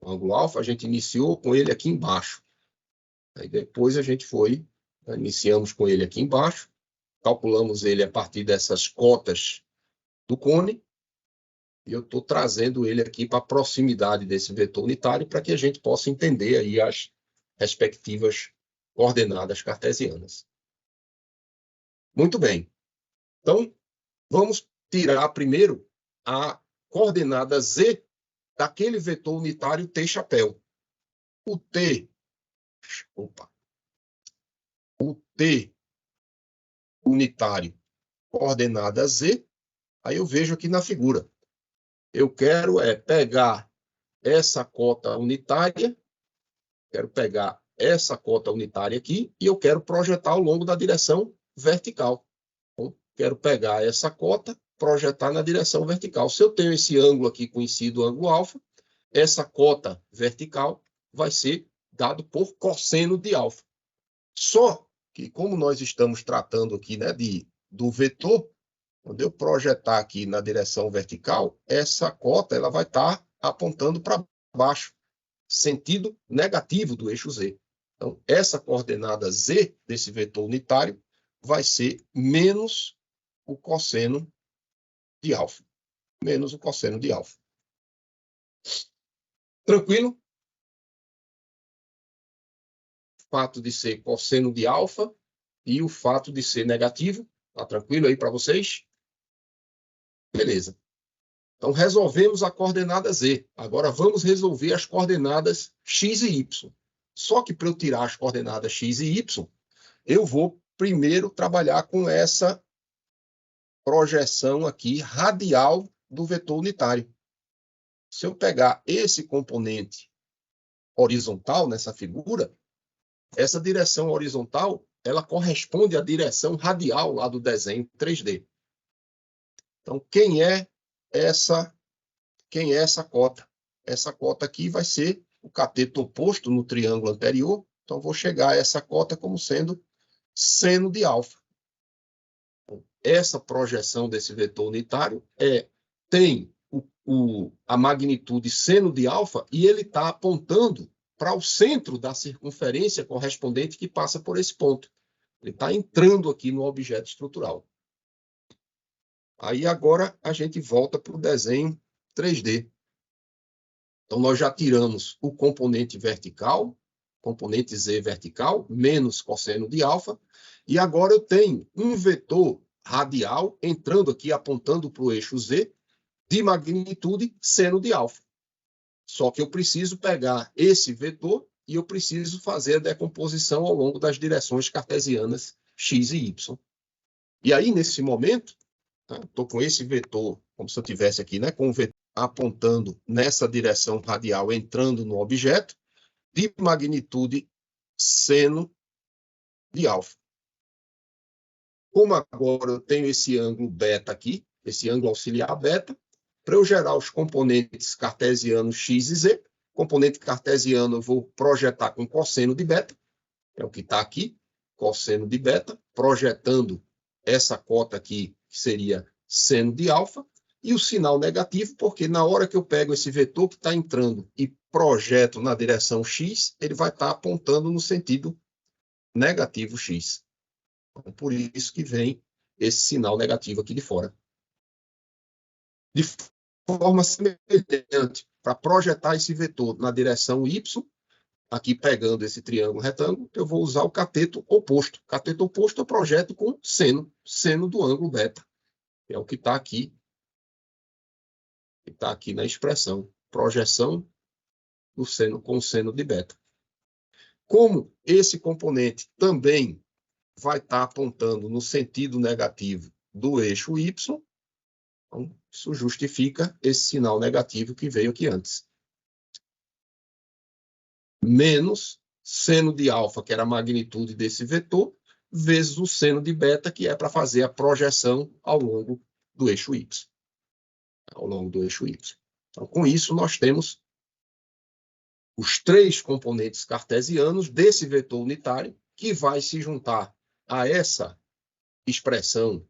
O ângulo alfa a gente iniciou com ele aqui embaixo. Aí depois a gente iniciamos com ele aqui embaixo, calculamos ele a partir dessas cotas do cone, e eu estou trazendo ele aqui para a proximidade desse vetor unitário para que a gente possa entender aí as respectivas coordenadas cartesianas. Muito bem. Então, vamos tirar primeiro a coordenada Z daquele vetor unitário T chapéu. O T unitário, coordenada Z, aí eu vejo aqui na figura. Eu quero pegar essa cota unitária, aqui, e eu quero projetar ao longo da direção vertical. Então, quero pegar essa cota, projetar na direção vertical. Se eu tenho esse ângulo aqui conhecido, ângulo alfa, essa cota vertical vai ser dado por cosseno de alfa. Só que, como nós estamos tratando aqui, né, do vetor, quando eu projetar aqui na direção vertical, essa cota ela vai estar apontando para baixo, sentido negativo do eixo Z. Então, essa coordenada Z desse vetor unitário vai ser menos o cosseno de alfa. Menos o cosseno de alfa. Tranquilo? O fato de ser cosseno de alfa e o fato de ser negativo. Tá tranquilo aí para vocês? Beleza. Então, resolvemos a coordenada Z. Agora, vamos resolver as coordenadas x e y. Só que, para eu tirar as coordenadas x e y, eu vou primeiro trabalhar com essa projeção aqui radial do vetor unitário. Se eu pegar esse componente horizontal nessa figura, essa direção horizontal, ela corresponde à direção radial lá do desenho 3D. Então, quem é essa cota? Essa cota aqui vai ser o cateto oposto no triângulo anterior. Então, vou chegar a essa cota como sendo seno de alfa. Essa projeção desse vetor unitário tem a magnitude seno de alfa e ele está apontando para o centro da circunferência correspondente que passa por esse ponto. Ele está entrando aqui no objeto estrutural. Aí agora a gente volta para o desenho 3D. Então, nós já tiramos o componente vertical, componente Z vertical, menos cosseno de alfa, e agora eu tenho um vetor radial entrando aqui, apontando para o eixo Z, de magnitude seno de alfa. Só que eu preciso pegar esse vetor e eu preciso fazer a decomposição ao longo das cartesianas x e y. E aí, nesse momento, estou com esse vetor, como se eu tivesse aqui, né, com o vetor apontando nessa direção radial, entrando no objeto, de magnitude seno de alfa. Como agora eu tenho esse ângulo beta aqui, esse ângulo auxiliar beta, para eu gerar os componentes cartesianos x e z, componente cartesiano eu vou projetar com cosseno de beta, é o que está aqui, cosseno de beta, projetando essa cota aqui, que seria seno de alfa, e o sinal negativo, porque na hora que eu pego esse vetor que está entrando e projeto na direção x, ele vai estar apontando no sentido negativo x. Então, por isso que vem esse sinal negativo aqui de fora. De forma semelhante, para projetar esse vetor na direção y, aqui pegando esse triângulo retângulo, eu vou usar o cateto oposto. Cateto oposto eu projeto com seno do ângulo beta. É o que está aqui. Está aqui na expressão, projeção do seno com seno de beta. Como esse componente também vai estar apontando no sentido negativo do eixo y, então, isso justifica esse sinal negativo que veio aqui antes. Menos seno de alfa, que era a magnitude desse vetor, vezes o seno de beta, que é para fazer a projeção ao longo do eixo y. Então, com isso, nós temos os três componentes cartesianos desse vetor unitário, que vai se juntar a essa expressão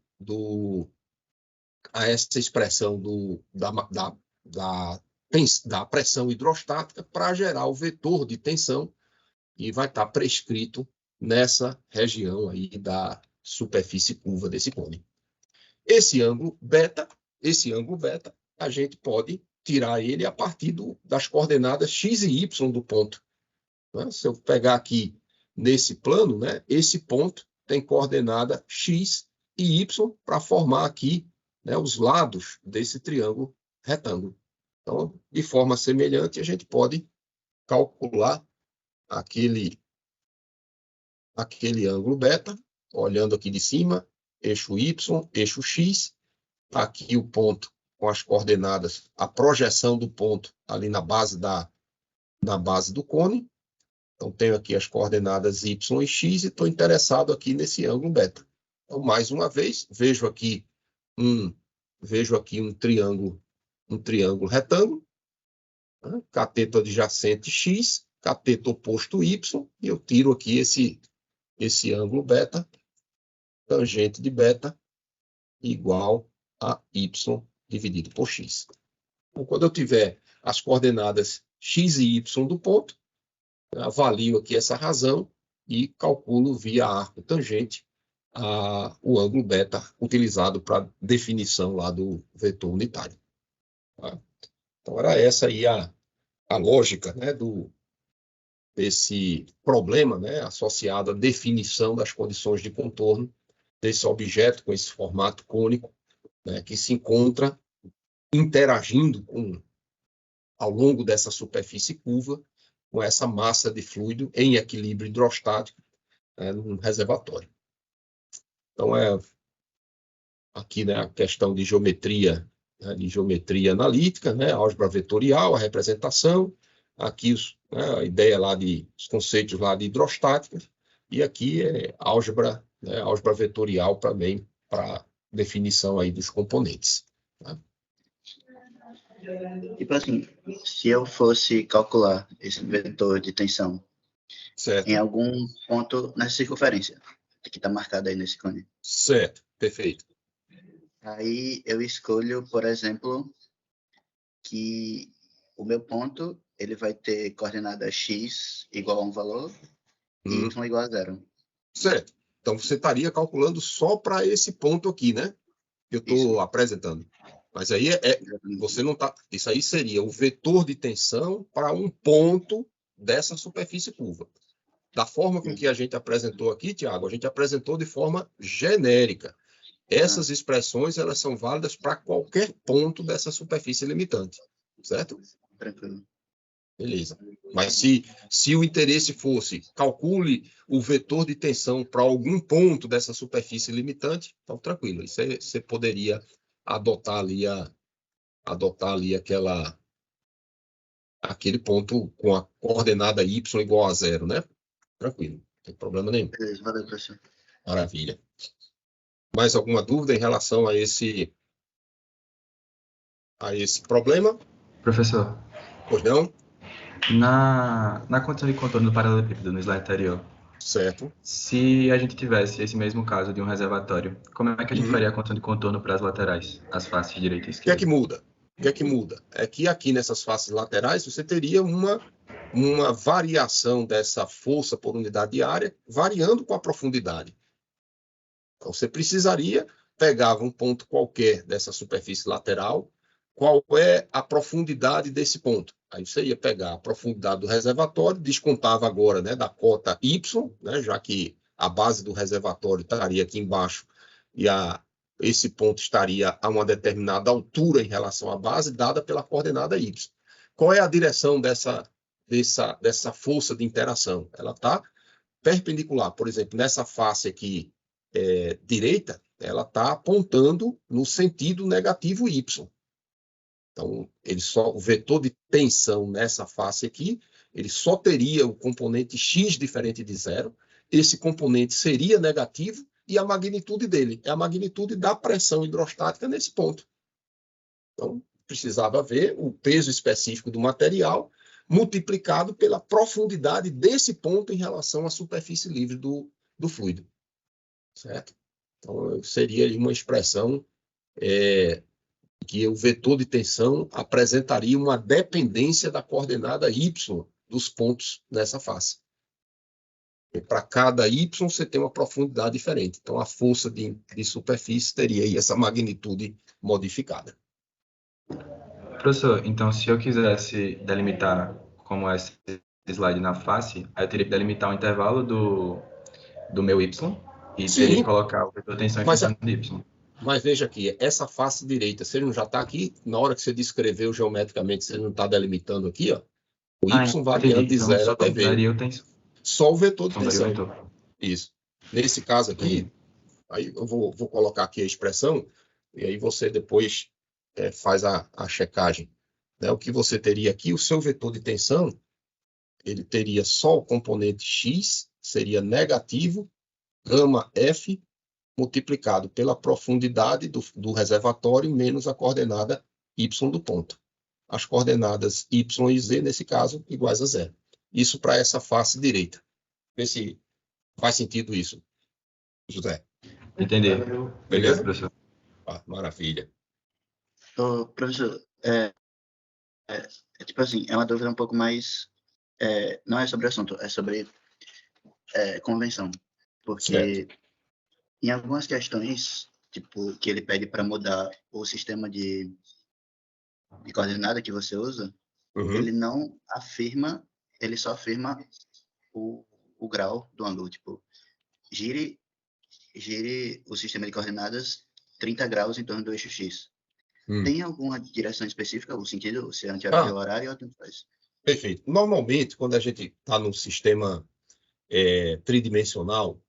da pressão hidrostática para gerar o vetor de tensão, e vai estar prescrito nessa região aí da superfície curva desse cone. Esse ângulo beta, a gente pode tirar ele a partir das coordenadas x e y do ponto. Se eu pegar aqui nesse plano, né, esse ponto tem coordenada x e y para formar aqui, né, os lados desse triângulo retângulo. Então, de forma semelhante, a gente pode calcular aquele ângulo beta, olhando aqui de cima, eixo Y, eixo X, aqui o ponto com as coordenadas, a projeção do ponto ali na base do cone. Então, tenho aqui as coordenadas Y e X e estou interessado aqui nesse ângulo beta. Então, mais uma vez, vejo aqui um triângulo retângulo, né? Cateto adjacente X, cateto oposto Y, e eu tiro aqui esse ângulo beta, tangente de beta, igual a Y dividido por X. Então, quando eu tiver as coordenadas X e Y do ponto, avalio aqui essa razão e calculo via arco tangente o ângulo beta utilizado para definição lá do vetor unitário. Tá? Então, era essa aí a lógica, né, desse problema, né, associado à definição das condições de contorno desse objeto com esse formato cônico, né, que se encontra interagindo ao longo dessa superfície curva com essa massa de fluido em equilíbrio hidrostático, né, num reservatório. Então, aqui, né, a questão de geometria, né, analítica, né, álgebra vetorial, a representação, aqui né, a ideia lá os conceitos lá de hidrostática, e aqui é álgebra vetorial também para definição aí dos componentes. Tá? Tipo assim, se eu fosse calcular esse vetor de tensão certo, em algum ponto nessa circunferência, que está marcado aí nesse cone. Certo, perfeito. Aí eu escolho, por exemplo, que o meu ponto ele vai ter coordenada x igual a um valor e y igual a 0. Certo. Então, você estaria calculando só para esse ponto aqui, né? Que eu estou apresentando. Mas aí você não está... Isso aí seria o vetor de tensão para um ponto dessa superfície curva. Da forma com que a gente apresentou aqui, Tiago, a gente apresentou de forma genérica. Essas expressões, elas são válidas para qualquer ponto dessa superfície limitante, certo? Tranquilo. Beleza. Mas se o interesse fosse calcule o vetor de tensão para algum ponto dessa superfície limitante, então tranquilo. Isso aí você poderia adotar ali aquele ponto com a coordenada y igual a 0, né? Tranquilo, não tem problema nenhum. Beleza, valeu, professor. Maravilha. Mais alguma dúvida em relação a esse problema? Professor. Pois não? Na condição de contorno do paralelepípedo no slide anterior, certo, se a gente tivesse esse mesmo caso de um reservatório, como é que a gente faria a condição de contorno para as laterais, as faces direita e O que esquerda? é que muda? O que é que muda? É que aqui nessas faces laterais você teria uma variação dessa força por unidade de área, variando com a profundidade. Então, você precisaria pegar um ponto qualquer dessa superfície lateral, qual é a profundidade desse ponto. Aí você ia pegar a profundidade do reservatório, descontava agora, né, da cota Y, né, já que a base do reservatório estaria aqui embaixo e esse ponto estaria a uma determinada altura em relação à base, dada pela coordenada Y. Qual é a direção dessa força de interação? Ela está perpendicular. Por exemplo, nessa face aqui direita, ela está apontando no sentido negativo Y. Então, o vetor de tensão nessa face aqui, ele só teria o componente x diferente de 0. Esse componente seria negativo e a magnitude dele é a magnitude da pressão hidrostática nesse ponto. Então, precisava ver o peso específico do material multiplicado pela profundidade desse ponto em relação à superfície livre do fluido. Certo? Então, seria uma expressão que o vetor de tensão apresentaria uma dependência da coordenada y dos pontos nessa face. Para cada y você tem uma profundidade diferente. Então, a força de superfície teria aí essa magnitude modificada. Professor, então se eu quisesse delimitar como esse slide na face, aí eu teria que delimitar o intervalo do meu y e teria que colocar o vetor de tensão em função de y. Mas veja aqui, essa face direita, você não já está aqui, na hora que você descreveu geometricamente, você não está delimitando aqui, ó, o y variando entendi. de Então, 0 só até v. daria o tensor. Só o vetor de Só daria o tensão. vetor. Isso. Nesse caso aqui, Entendi. aí eu vou colocar aqui a expressão, e aí você depois faz a checagem. Né? O que você teria aqui, o seu vetor de tensão, ele teria só o componente x, seria negativo, gama f, multiplicado pela profundidade do reservatório menos a coordenada y do ponto. As coordenadas y e z, nesse caso, iguais a zero. Isso para essa face direita. Vê se faz sentido isso, José. Entendi. Beleza? Obrigado, professor. Ah, maravilha. Professor, tipo assim, é uma dúvida um pouco mais... não é sobre o assunto, é sobre convenção. Porque em algumas questões, tipo, que ele pede para mudar o sistema de coordenada que você usa, ele não afirma, ele só afirma o grau do ângulo. Tipo, gire o sistema de coordenadas 30 graus em torno do eixo X. Tem alguma direção específica, o sentido, se é anti-horário ou horário, ou tanto faz? Perfeito. Normalmente, quando a gente está num sistema tridimensional,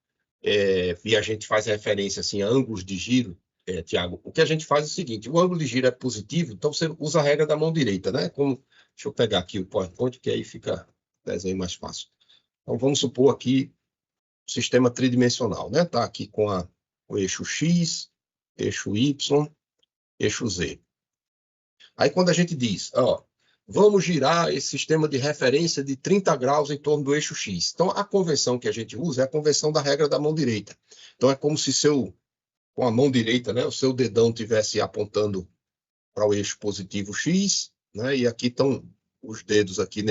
e a gente faz referência assim, a ângulos de giro, Tiago, o que a gente faz é o seguinte, o ângulo de giro é positivo, então você usa a regra da mão direita, né? Deixa eu pegar aqui o PowerPoint, que aí fica o desenho mais fácil. Então, vamos supor aqui o sistema tridimensional, né? Está aqui com o eixo X, eixo Y, eixo Z. Aí, quando a gente diz, vamos girar esse sistema de referência de 30 graus em torno do eixo X. Então, a convenção que a gente usa é a convenção da regra da mão direita. Então, é como se com a mão direita, né, o seu dedão estivesse apontando para o eixo positivo X, né, e aqui estão os dedos aqui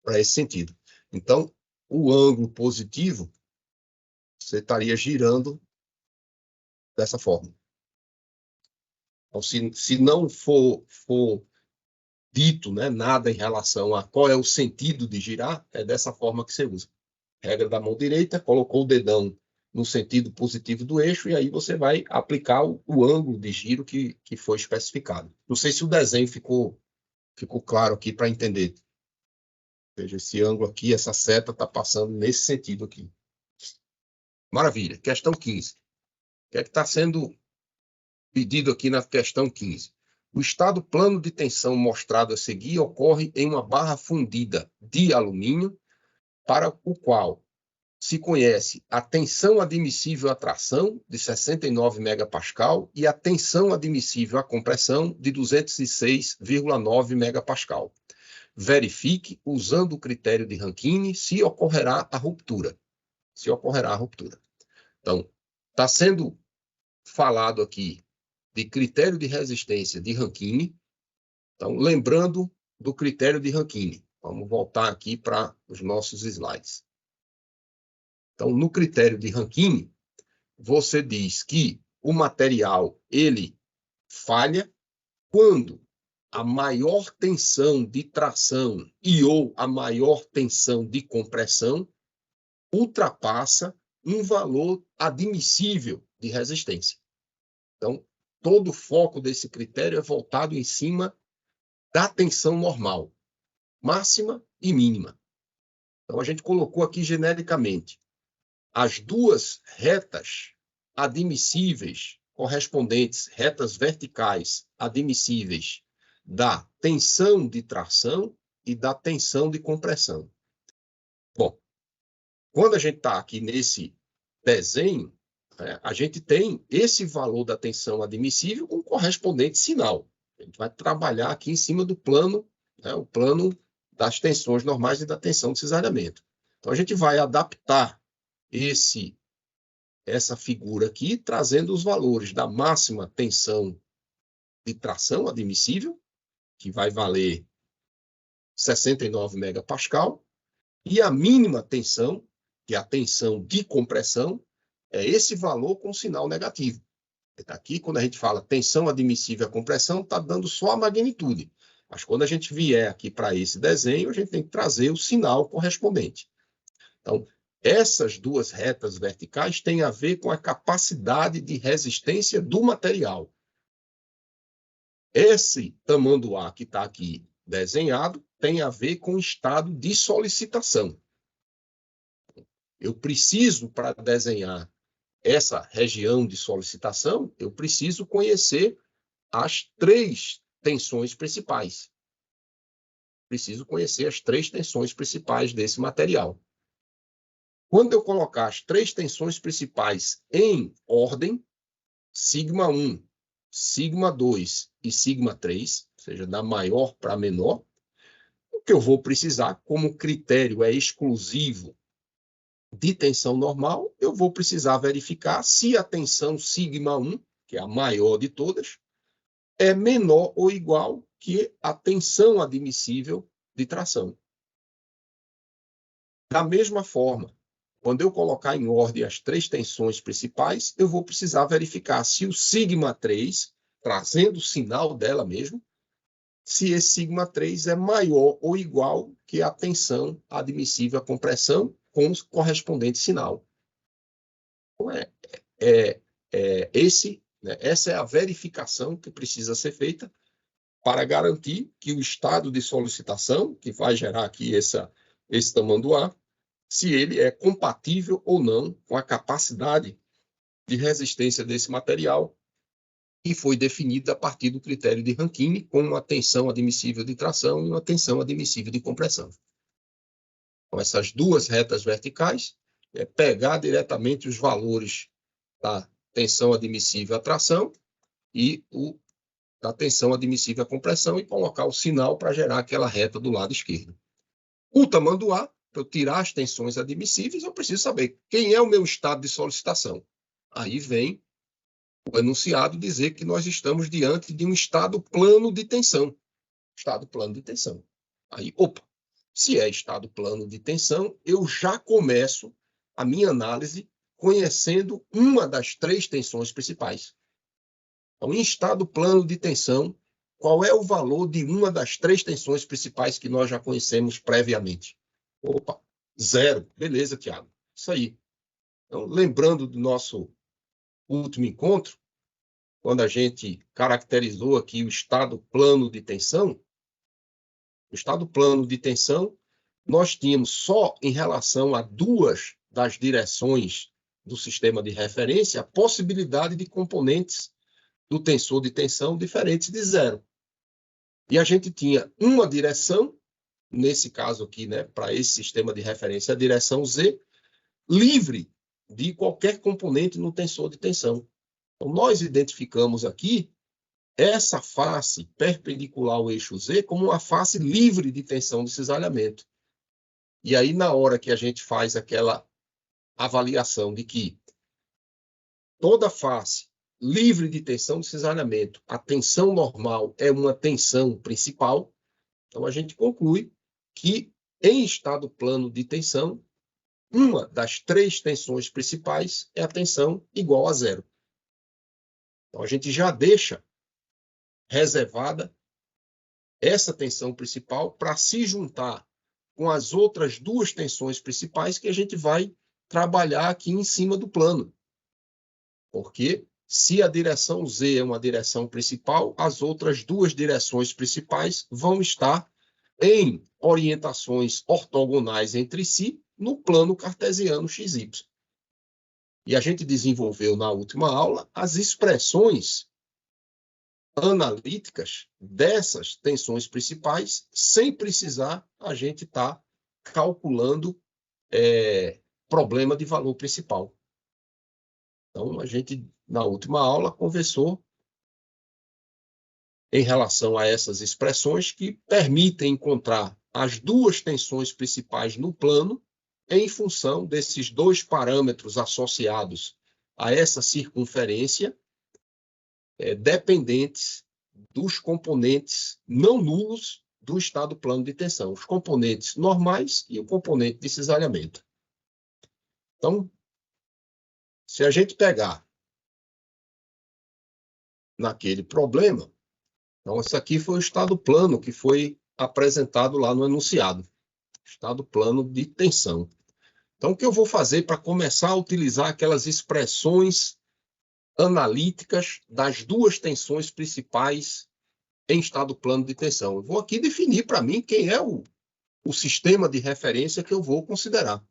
para esse sentido. Então, o ângulo positivo, você estaria girando dessa forma. Então, se não for dito, né, nada em relação a qual é o sentido de girar, é dessa forma que você usa. Regra da mão direita, colocou o dedão no sentido positivo do eixo, e aí você vai aplicar o ângulo de giro que foi especificado. Não sei se o desenho ficou claro aqui para entender. Veja, esse ângulo aqui, essa seta está passando nesse sentido aqui. Maravilha. Questão 15. O que é que está sendo pedido aqui na questão 15? O estado plano de tensão mostrado a seguir ocorre em uma barra fundida de alumínio, para o qual se conhece a tensão admissível à tração, de 69 megapascal, e a tensão admissível à compressão, de 206,9 megapascal. Verifique, usando o critério de Rankine, se ocorrerá a ruptura. Então, está sendo falado aqui de critério de resistência de Rankine. Então, lembrando do critério de Rankine. Vamos voltar aqui para os nossos slides. Então, no critério de Rankine, você diz que o material ele falha quando a maior tensão de tração ou a maior tensão de compressão ultrapassa um valor admissível de resistência. Então, todo o foco desse critério é voltado em cima da tensão normal, máxima e mínima. Então, a gente colocou aqui genericamente as duas retas admissíveis correspondentes, retas verticais admissíveis da tensão de tração e da tensão de compressão. Bom, quando a gente está aqui nesse desenho, a gente tem esse valor da tensão admissível com correspondente sinal. A gente vai trabalhar aqui em cima do plano, o plano das tensões normais e da tensão de cisalhamento. Então, a gente vai adaptar essa figura aqui, trazendo os valores da máxima tensão de tração admissível, que vai valer 69 megapascal, e a mínima tensão, que é a tensão de compressão, é esse valor com sinal negativo. Aqui, quando a gente fala tensão admissível à compressão, está dando só a magnitude. Mas quando a gente vier aqui para esse desenho, a gente tem que trazer o sinal correspondente. Então, Essas duas retas verticais têm a ver com a capacidade de resistência do material. Esse tamanduá que está aqui desenhado tem a ver com o estado de solicitação. Eu preciso, para desenhar essa região de solicitação, eu preciso conhecer as 3 tensões principais. Preciso conhecer as 3 tensões principais desse material. Quando eu colocar as 3 tensões principais em ordem, σ1, σ2 e σ3, ou seja, da maior para menor, o que eu vou precisar, como critério é exclusivo de tensão normal, eu vou precisar verificar se a tensão σ1, que é a maior de todas, é menor ou igual que a tensão admissível de tração. Da mesma forma, quando eu colocar em ordem as 3 tensões principais, eu vou precisar verificar se o σ3, trazendo o sinal dela mesmo, se esse σ3 é maior ou igual que a tensão admissível à compressão com o correspondente sinal. Então, essa é a verificação que precisa ser feita para garantir que o estado de solicitação, que vai gerar aqui esse tamanduá, se ele é compatível ou não com a capacidade de resistência desse material, que foi definida a partir do critério de Rankine, com uma tensão admissível de tração e uma tensão admissível de compressão. Então, essas duas retas verticais, é pegar diretamente os valores da tensão admissível à tração e da tensão admissível à compressão e colocar o sinal para gerar aquela reta do lado esquerdo. O tamanduá, para eu tirar as tensões admissíveis, eu preciso saber quem é o meu estado de solicitação. Aí vem o enunciado dizer que nós estamos diante de um estado plano de tensão. Estado plano de tensão. Aí, se é estado plano de tensão, eu já começo a minha análise conhecendo uma das 3 tensões principais. Então, em estado plano de tensão, qual é o valor de uma das 3 tensões principais que nós já conhecemos previamente? 0. Beleza, Tiago. Isso aí. Então, lembrando do nosso último encontro, quando a gente caracterizou aqui o estado plano de tensão, o estado plano de tensão, nós tínhamos só em relação a 2 das direções do sistema de referência a possibilidade de componentes do tensor de tensão diferentes de 0. E a gente tinha uma direção, nesse caso aqui, né, para esse sistema de referência, a direção Z, livre de qualquer componente no tensor de tensão. Então, nós identificamos aqui essa face perpendicular ao eixo Z como uma face livre de tensão de cisalhamento. E aí, na hora que a gente faz aquela avaliação de que toda face livre de tensão de cisalhamento, a tensão normal é uma tensão principal, então a gente conclui que, em estado plano de tensão, uma das 3 tensões principais é a tensão igual a 0. Então, a gente já deixa reservada essa tensão principal para se juntar com as outras 2 tensões principais que a gente vai trabalhar aqui em cima do plano. Porque se a direção Z é uma direção principal, as outras 2 direções principais vão estar em orientações ortogonais entre si no plano cartesiano XY. E a gente desenvolveu na última aula as expressões analíticas dessas tensões principais, sem precisar a gente estar calculando problema de valor principal. Então, a gente, na última aula, conversou em relação a essas expressões que permitem encontrar as 2 tensões principais no plano em função desses 2 parâmetros associados a essa circunferência, dependentes dos componentes não nulos do estado plano de tensão, os componentes normais e o componente de cisalhamento. Então, se a gente pegar naquele problema, então esse aqui foi o estado plano que foi apresentado lá no enunciado, estado plano de tensão. Então, o que eu vou fazer para começar a utilizar aquelas expressões analíticas das duas tensões principais em estado plano de tensão? Eu vou aqui definir para mim quem é o sistema de referência que eu vou considerar.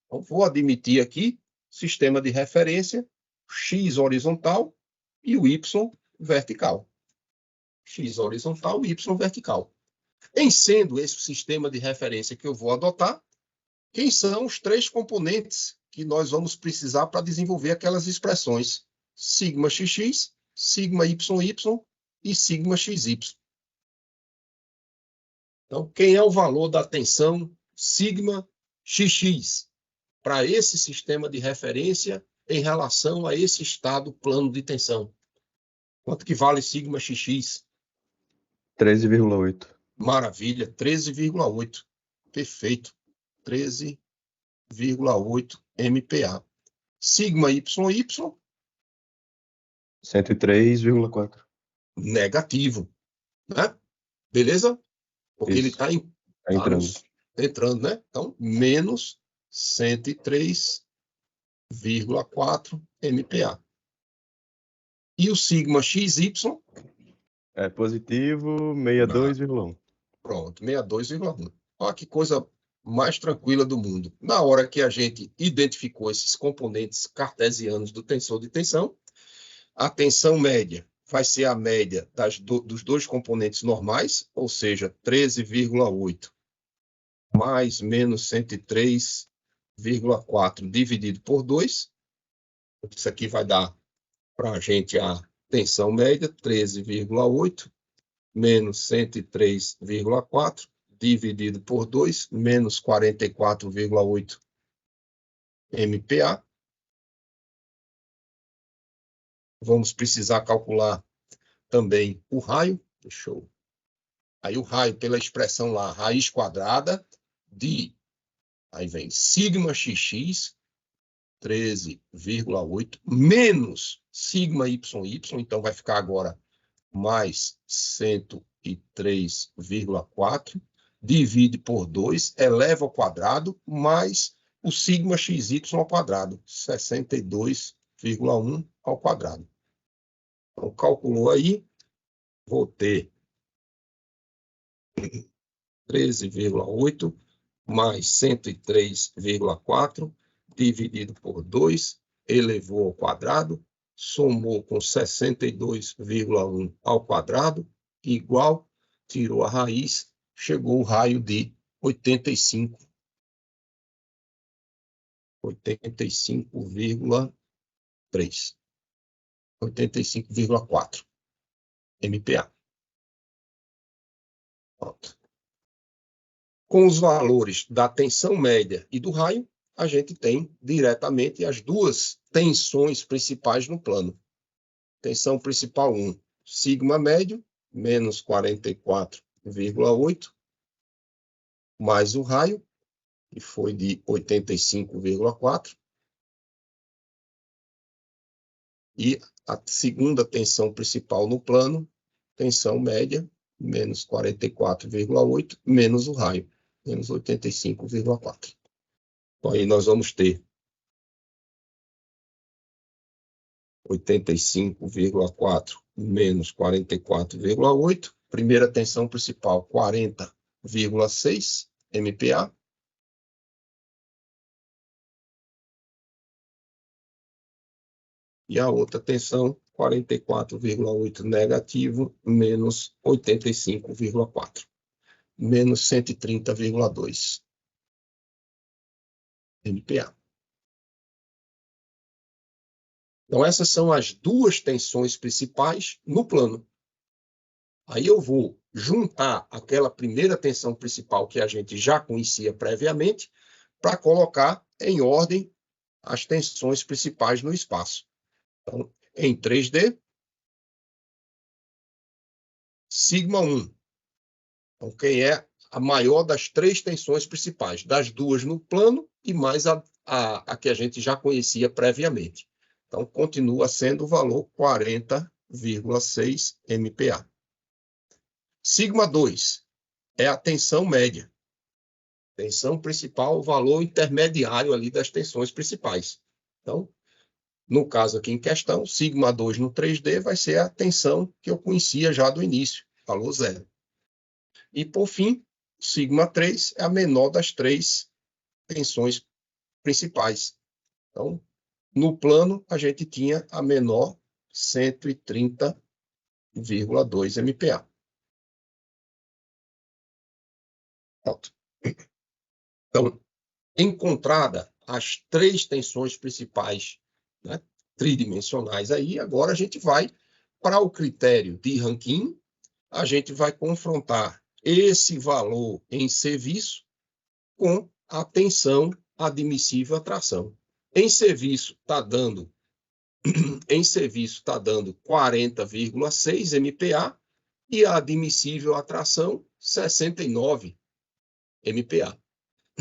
Então, vou admitir aqui sistema de referência X horizontal e o Y vertical. X horizontal e Y vertical. Em sendo esse o sistema de referência que eu vou adotar, quem são os três componentes que nós vamos precisar para desenvolver aquelas expressões sigma xx, sigma yy e sigma xy. Então, quem é o valor da tensão sigma xx para esse sistema de referência em relação a esse estado plano de tensão? Quanto que vale sigma xx? 13,8. Maravilha, 13,8. Perfeito. 13,8 MPa. Sigma YY, 103,4. negativo. Né? Beleza? Porque Isso. ele está entrando, né? Então, menos 103,4 MPa. E o sigma XY? É positivo, 62,1. Pronto, 62,1. Olha que coisa mais tranquila do mundo. Na hora que a gente identificou esses componentes cartesianos do tensor de tensão, a tensão média vai ser a média dos dois componentes normais, ou seja, 13,8 mais menos 103,4 dividido por 2. Isso aqui vai dar para a gente a tensão média, 13,8 menos 103,4 dividido por 2, menos 44,8 MPa. Vamos precisar calcular também o raio. Aí o raio, pela expressão lá, raiz quadrada de... Aí vem sigma xx, 13,8, menos sigma yy, então vai ficar agora mais 103,4, divide por 2, eleva ao quadrado, mais o sigma xy ao quadrado, 62,1 ao quadrado. Então, calculou aí, vou ter 13,8 mais 103,4, dividido por 2, elevou ao quadrado, somou com 62,1 ao quadrado, igual, tirou a raiz, chegou o raio de 85,4 MPa. Pronto. Com os valores da tensão média e do raio, a gente tem diretamente as duas tensões principais no plano. Tensão principal 1, sigma médio, menos 44,8, mais o raio, que foi de 85,4. E a segunda tensão principal no plano, tensão média, menos 44,8, menos o raio, menos 85,4. Então, aí nós vamos ter 85,4 menos 44,8. Primeira tensão principal, 40,6 MPa. E a outra tensão, 44,8 negativo, menos 85,4. Menos 130,2 MPa. Então, essas são as duas tensões principais no plano. Aí eu vou juntar aquela primeira tensão principal que a gente já conhecia previamente para colocar em ordem as tensões principais no espaço. Então, em 3D, sigma 1. Então, quem é a maior das três tensões principais? Das duas no plano e mais a que a gente já conhecia previamente. Então, continua sendo o valor 40,6 MPa. Sigma 2 é a tensão média. Tensão principal, o valor intermediário ali das tensões principais. Então, no caso aqui em questão, σ2 no 3D vai ser a tensão que eu conhecia já do início, valor 0. E, por fim, σ3 é a menor das 3 tensões principais. Então, no plano, a gente tinha a menor 130,2 MPa. Pronto. Então, encontrada as 3 tensões principais, né, tridimensionais aí, agora a gente vai para o critério de Rankine, a gente vai confrontar esse valor em serviço com a tensão admissível à tração. Em serviço está dando 40,6 MPa e a admissível à tração 69 MPa.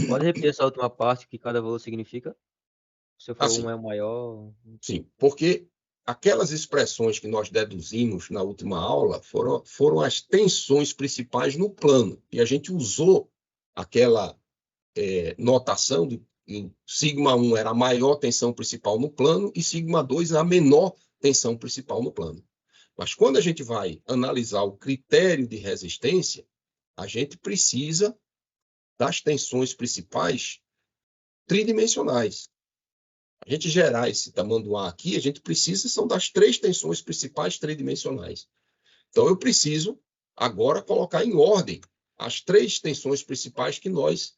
Pode repetir essa última parte que cada valor significa? Se for Assim, um é o maior. Sim, porque aquelas expressões que nós deduzimos na última aula foram as tensões principais no plano. E a gente usou aquela notação de que σ1 era a maior tensão principal no plano e σ2 a menor tensão principal no plano. Mas quando a gente vai analisar o critério de resistência, a gente precisa das tensões principais tridimensionais. A gente gerar esse tamanduá aqui, a gente precisa são das 3 tensões principais tridimensionais. Então, eu preciso agora colocar em ordem as 3 tensões principais que nós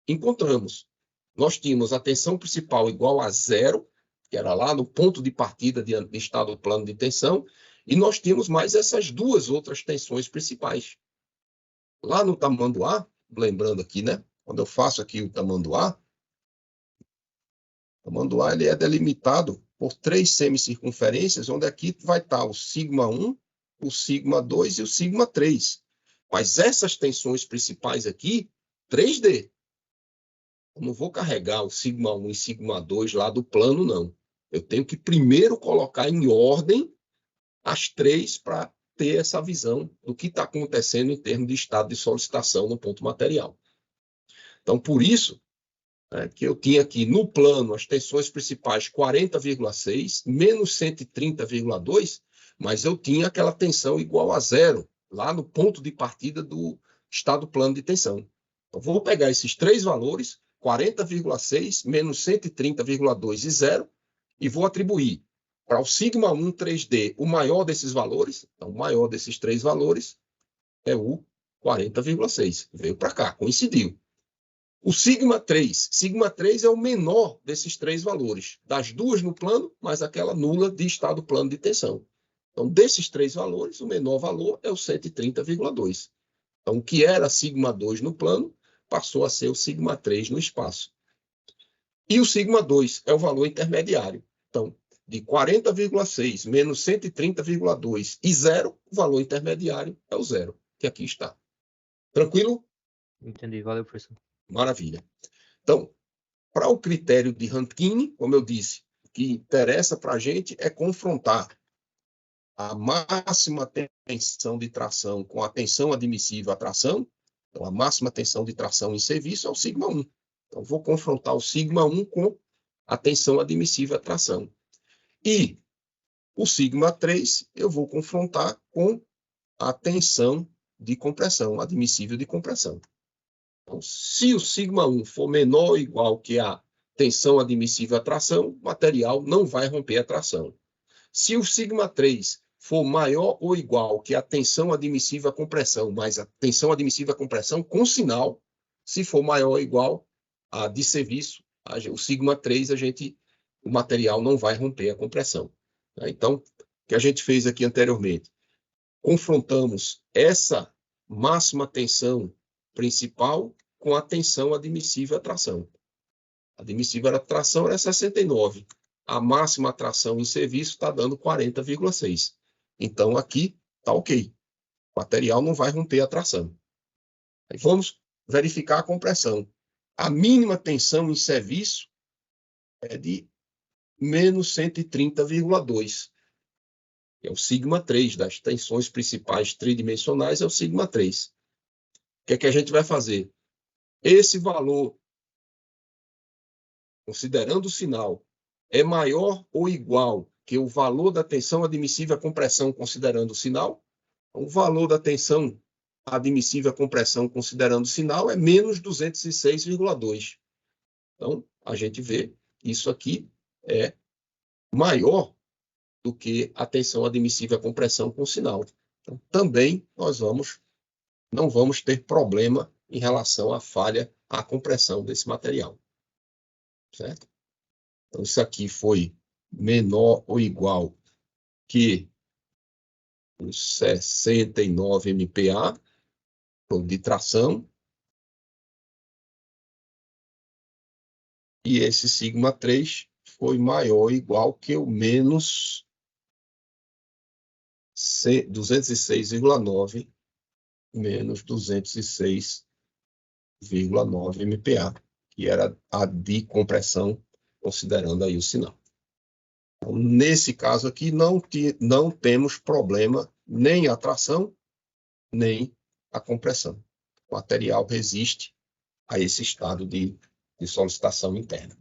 encontramos. Nós tínhamos a tensão principal igual a 0, que era lá no ponto de partida de estado plano de tensão, e nós tínhamos mais essas 2 outras tensões principais. Lá no tamanduá, lembrando aqui, né? Quando eu faço aqui o tamanduá ele é delimitado por 3 semicircunferências, onde aqui vai estar o σ1, o σ2 e o σ3. Mas essas tensões principais aqui, 3D. Eu não vou carregar o σ1 e σ2 lá do plano, não. Eu tenho que primeiro colocar em ordem as 3 para ter essa visão do que está acontecendo em termos de estado de solicitação no ponto material. Então, por isso, que eu tinha aqui no plano as tensões principais 40,6, menos 130,2, mas eu tinha aquela tensão igual a 0, lá no ponto de partida do estado plano de tensão. Então, vou pegar esses 3 valores, 40,6, menos 130,2 e 0, e vou atribuir para o σ1 3D o maior desses valores. Então, o maior desses 3 valores é o 40,6. Veio para cá, coincidiu. O σ3 é o menor desses 3 valores, das 2 no plano, mais aquela nula de estado plano de tensão. Então, desses 3 valores, o menor valor é o 130,2. Então, o que era σ2 no plano, passou a ser o σ3 no espaço. E o σ2 é o valor intermediário. Então, de 40,6 menos 130,2 e 0, o valor intermediário é o 0, que aqui está. Tranquilo? Entendi, valeu, professor. Maravilha. Então, para o critério de Rankine, como eu disse, o que interessa para a gente é confrontar a máxima tensão de tração com a tensão admissível à tração. Então, a máxima tensão de tração em serviço é o σ1. Então, vou confrontar o σ1 com a tensão admissível à tração. E o σ3 eu vou confrontar com a tensão de compressão, admissível de compressão. Então, se o σ1 for menor ou igual que a tensão admissível à tração, o material não vai romper a tração. Se o σ3 for maior ou igual que a tensão admissível à compressão, mas a tensão admissível à compressão com sinal, se for maior ou igual a de serviço, o σ3, o material não vai romper a compressão. Então, o que a gente fez aqui anteriormente? Confrontamos essa máxima tensão principal com a tensão admissível à tração. A admissível à tração era 69. A máxima tração em serviço está dando 40,6. Então, aqui está ok. O material não vai romper a tração. Aí vamos verificar a compressão. A mínima tensão em serviço é de menos 130,2. É o σ3 das tensões principais tridimensionais, é o σ3. O que é que a gente vai fazer? esse valor, considerando o sinal, é maior ou igual que o valor da tensão admissível à compressão considerando o sinal, o valor da tensão admissível à compressão considerando o sinal é menos 206,2. Então, a gente vê isso aqui é maior do que a tensão admissível à compressão com sinal. Então, também nós não vamos ter problema em relação à falha à compressão desse material. Certo? Então, isso aqui foi menor ou igual que os 69 MPa de tração. E esse sigma 3 foi maior ou igual que o menos 206,9 menos 206,9 MPa, que era a de compressão, considerando aí o sinal. Então, nesse caso aqui, não temos problema nem a tração, nem a compressão. O material resiste a esse estado de solicitação interna.